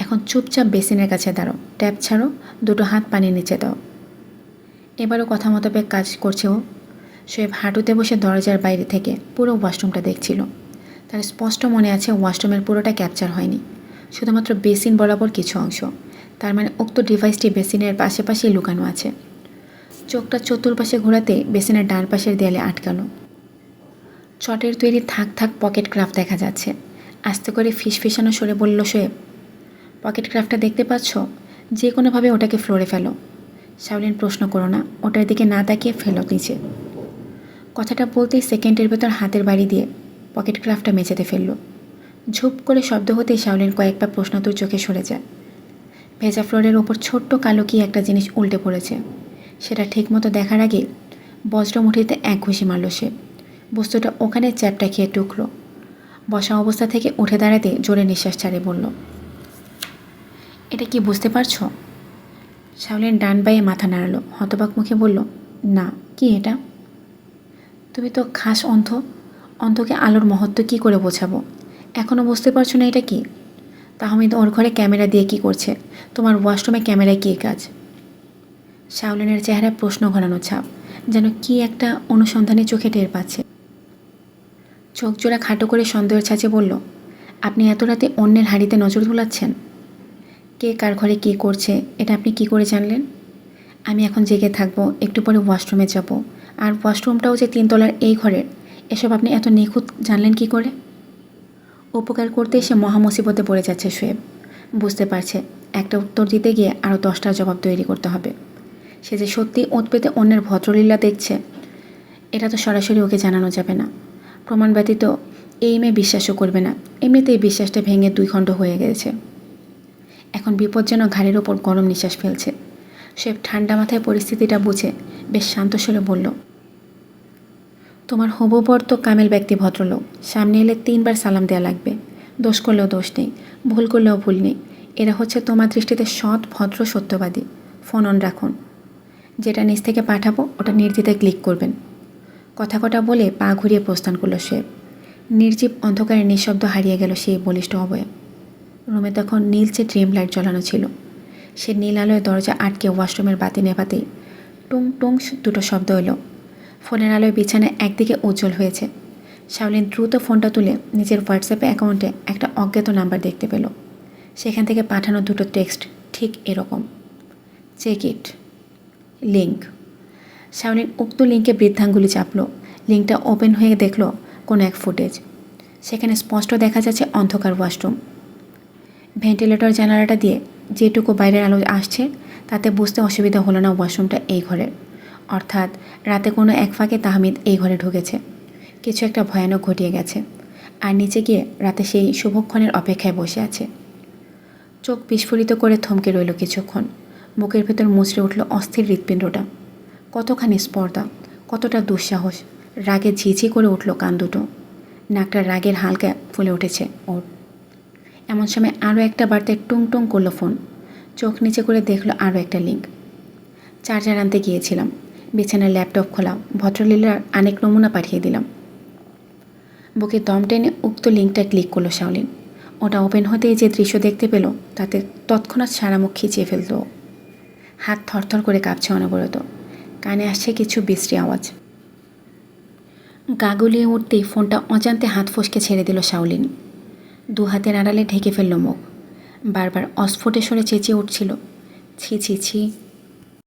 এখন চুপচাপ বেসিনের কাছে দাঁড়ো, ট্যাপ ছাড়ো, দুটো হাত পানির নিচে দাও। এবারও কথা মোতাবেক কাজ করছে ও। শোয়েব হাঁটুতে বসে দরজার বাইরে থেকে পুরো ওয়াশরুমটা দেখছিল। তার স্পষ্ট মনে আছে ওয়াশরুমের পুরোটা ক্যাপচার হয়নি, শুধুমাত্র বেসিন বরাবর কিছু অংশ। তার মানে উক্ত ডিভাইসটি বেসিনের পাশাপাশি লুকানো আছে। চোখটা চতুর্পাশে ঘোরাতে বেসিনের ডান পাশের দেয়ালে আটকানো। চটের তৈরি থাক থাক পকেট ক্রাফট দেখা যাচ্ছে। আস্তে করে ফিসফিসানো সরে বলল শোয়েব, পকেট ক্রাফটটা দেখতে পাচ্ছ? যে কোনোভাবে ওটাকে ফ্লোরে ফেলো। শাওলিন প্রশ্ন করো না, ওটার দিকে না তাকিয়ে ফেলো নিচে। কথাটা বলতেই সেকেন্ডের ভেতর হাতের বাড়ি দিয়ে পকেট ক্রাফটটা মেঝেতে ফেললো। ঝুপ করে শব্দ হতেই শাওলিন কয়েকবার প্রশ্নতুর চোখে সরে যায়। ভেজা ফ্লোরের ওপর ছোট্ট কালো কি একটা জিনিস উল্টে পড়েছে। সেটা ঠিকমতো দেখার আগে বজ্রমুঠিতে এক ঘুষি মারল সে। বস্তুটা ওখানে চ্যাপটা খেয়ে টুকরো। বসা অবস্থা থেকে উঠে দাঁড়াতে জোরে নিঃশ্বাস ছাড়ে বলল, এটা কি বুঝতে পারছো? শাওলিন ডান বায়ে মাথা নাড়ালো, হতবাক মুখে বলল, না। কি এটা? তুমি তো খাস অন্ধ। অন্ধকে আলোর মহত্ব কি করে বোঝাবো? এখনও বুঝতে পারছো না এটা কি? তাহমিদ ওর ঘরে ক্যামেরা দিয়ে কি করছে? তোমার ওয়াশরুমে ক্যামেরায় কী কাজ? শাওলিনের চেহারায় প্রশ্ন ঘনানো ছাপ, যেন কি একটা অনুসন্ধানী চোখে টের পাচ্ছে। চোখ জোড়া খাটো করে সন্দেহের ছাঁচে বলল, আপনি এত রাতে অন্যের হাঁড়িতে নজর বুলাচ্ছেন? কে কার ঘরে কী করছে এটা আপনি কি করে জানলেন? আমি এখন জেগে থাকবো, একটু পরে ওয়াশরুমে যাব, আর ওয়াশরুমটাও যে 3 তলার এই ঘরের, এসব আপনি এত নিখুঁত জানলেন কি করে? উপকার করতে এসে মহামুসিবতে পড়ে যাচ্ছে শোয়েব। বুঝতে পারছে একটা উত্তর দিতে গিয়ে আরও 10টার জবাব তৈরি করতে হবে। সে যে সত্যি ওঁত পেতে অন্যের ভদ্রলীলা দেখছে, এটা তো সরাসরি ওকে জানানো যাবে না। প্রমাণ ব্যতীত এই মেয়ে বিশ্বাসও করবে না। এমনিতেই বিশ্বাসটা ভেঙে 2 খণ্ড হয়ে গেছে। এখন বিপদ যেন ঘাড়ের ওপর গরম নিঃশ্বাস ফেলছে। সে ঠান্ডা মাথায় পরিস্থিতিটা বুঝে বেশ শান্ত স্বরে বলল, তোমার হবু বর তো কামেল ব্যক্তি, ভদ্রলোক। সামনে এলে 3 বার সালাম দেওয়া লাগবে। দোষ করলেও দোষ নেই, ভুল করলেও ভুল নেই। এরা হচ্ছে তোমার দৃষ্টিতে সৎ, ভদ্র, সত্যবাদী। ফোন অন রাখুন। যেটা নিচ থেকে পাঠাবো ওটা নির্দ্বিধায় ক্লিক করবেন। কথা কটা বলে পা ঘুরিয়ে প্রস্থান করল সে। নির্জীব অন্ধকারে নিঃশব্দ হারিয়ে গেল সেই বলিষ্ঠ অবয়ব। রুমে তখন নীলচে ড্রিম লাইট জ্বালানো ছিল। সে নীল আলোয় দরজা আটকে ওয়াশরুমের বাতি নেভাতেই টুং টুং দুটো শব্দ এলো। ফোনের আলোয় বিছানায় একদিকে উজ্জ্বল হয়েছে। শাওলিন দ্রুত ফোনটা তুলে নিজের হোয়াটসঅ্যাপে অ্যাকাউন্টে একটা অজ্ঞাত নাম্বার দেখতে পেল। সেখান থেকে পাঠানো দুটো টেক্সট ঠিক এরকম, চেক ইট, লিঙ্ক। শাওলিন উক্ত লিঙ্কে বৃদ্ধাঙ্গুলি চাপল। লিঙ্কটা ওপেন হয়ে দেখল কোনো এক ফুটেজ। সেখানে স্পষ্ট দেখা যাচ্ছে অন্ধকার ওয়াশরুম। ভেন্টিলেটর জানালাটা দিয়ে যেটুকু বাইরের আলো আসছে তাতে বুঝতে অসুবিধা হলো না ওয়াশরুমটা এই ঘরের। অর্থাৎ রাতে কোনো এক ফাঁকে তাহমিদ এই ঘরে ঢুকেছে। কিছু একটা ভয়ানক ঘটিয়ে গেছে। আর নিচে গিয়ে রাতে সেই শুভক্ষণের অপেক্ষায় বসে আছে। চোখ বিস্ফোরিত করে থমকে রইল কিছুক্ষণ। বুকের ভেতর মুচড়ে উঠল অস্থির হৃৎপিণ্ডটা। কতখানি স্পর্ধা, কতটা দুঃসাহস। রাগে ঝিঝি করে উঠল কান দুটো। নাকটা রাগের হালকা ফুলে উঠেছে ওর। এমন সময় আরও একটা বার্তায় টুং টুং করলো ফোন। চোখ নিচে করে দেখলো আরও একটা লিঙ্ক। চার্জার আনতে গিয়েছিলাম, বিছানার ল্যাপটপ খোলা, ভদ্রলীলার অনেক নমুনা পাঠিয়ে দিলাম। বুকে দম টেনে উক্ত লিঙ্কটা ক্লিক করলো শাওলিন। ওটা ওপেন হতেই যে দৃশ্য দেখতে পেল তাতে তৎক্ষণাৎ সারা মুখ খিচিয়ে ফেলতো। হাত থরথর করে কাঁপছে অনবরত। কানে আসছে কিছু বিশ্রী আওয়াজ। গা গুলিয়ে উঠতেই ফোনটা অজান্তে হাত ফসকে ছেড়ে দিল শাওলিন। 2 হাতের আড়ালে ঢেকে ফেলল মুখ। বারবার অস্ফুটে সরে চেঁচিয়ে উঠছিল, ছি ছি ছি।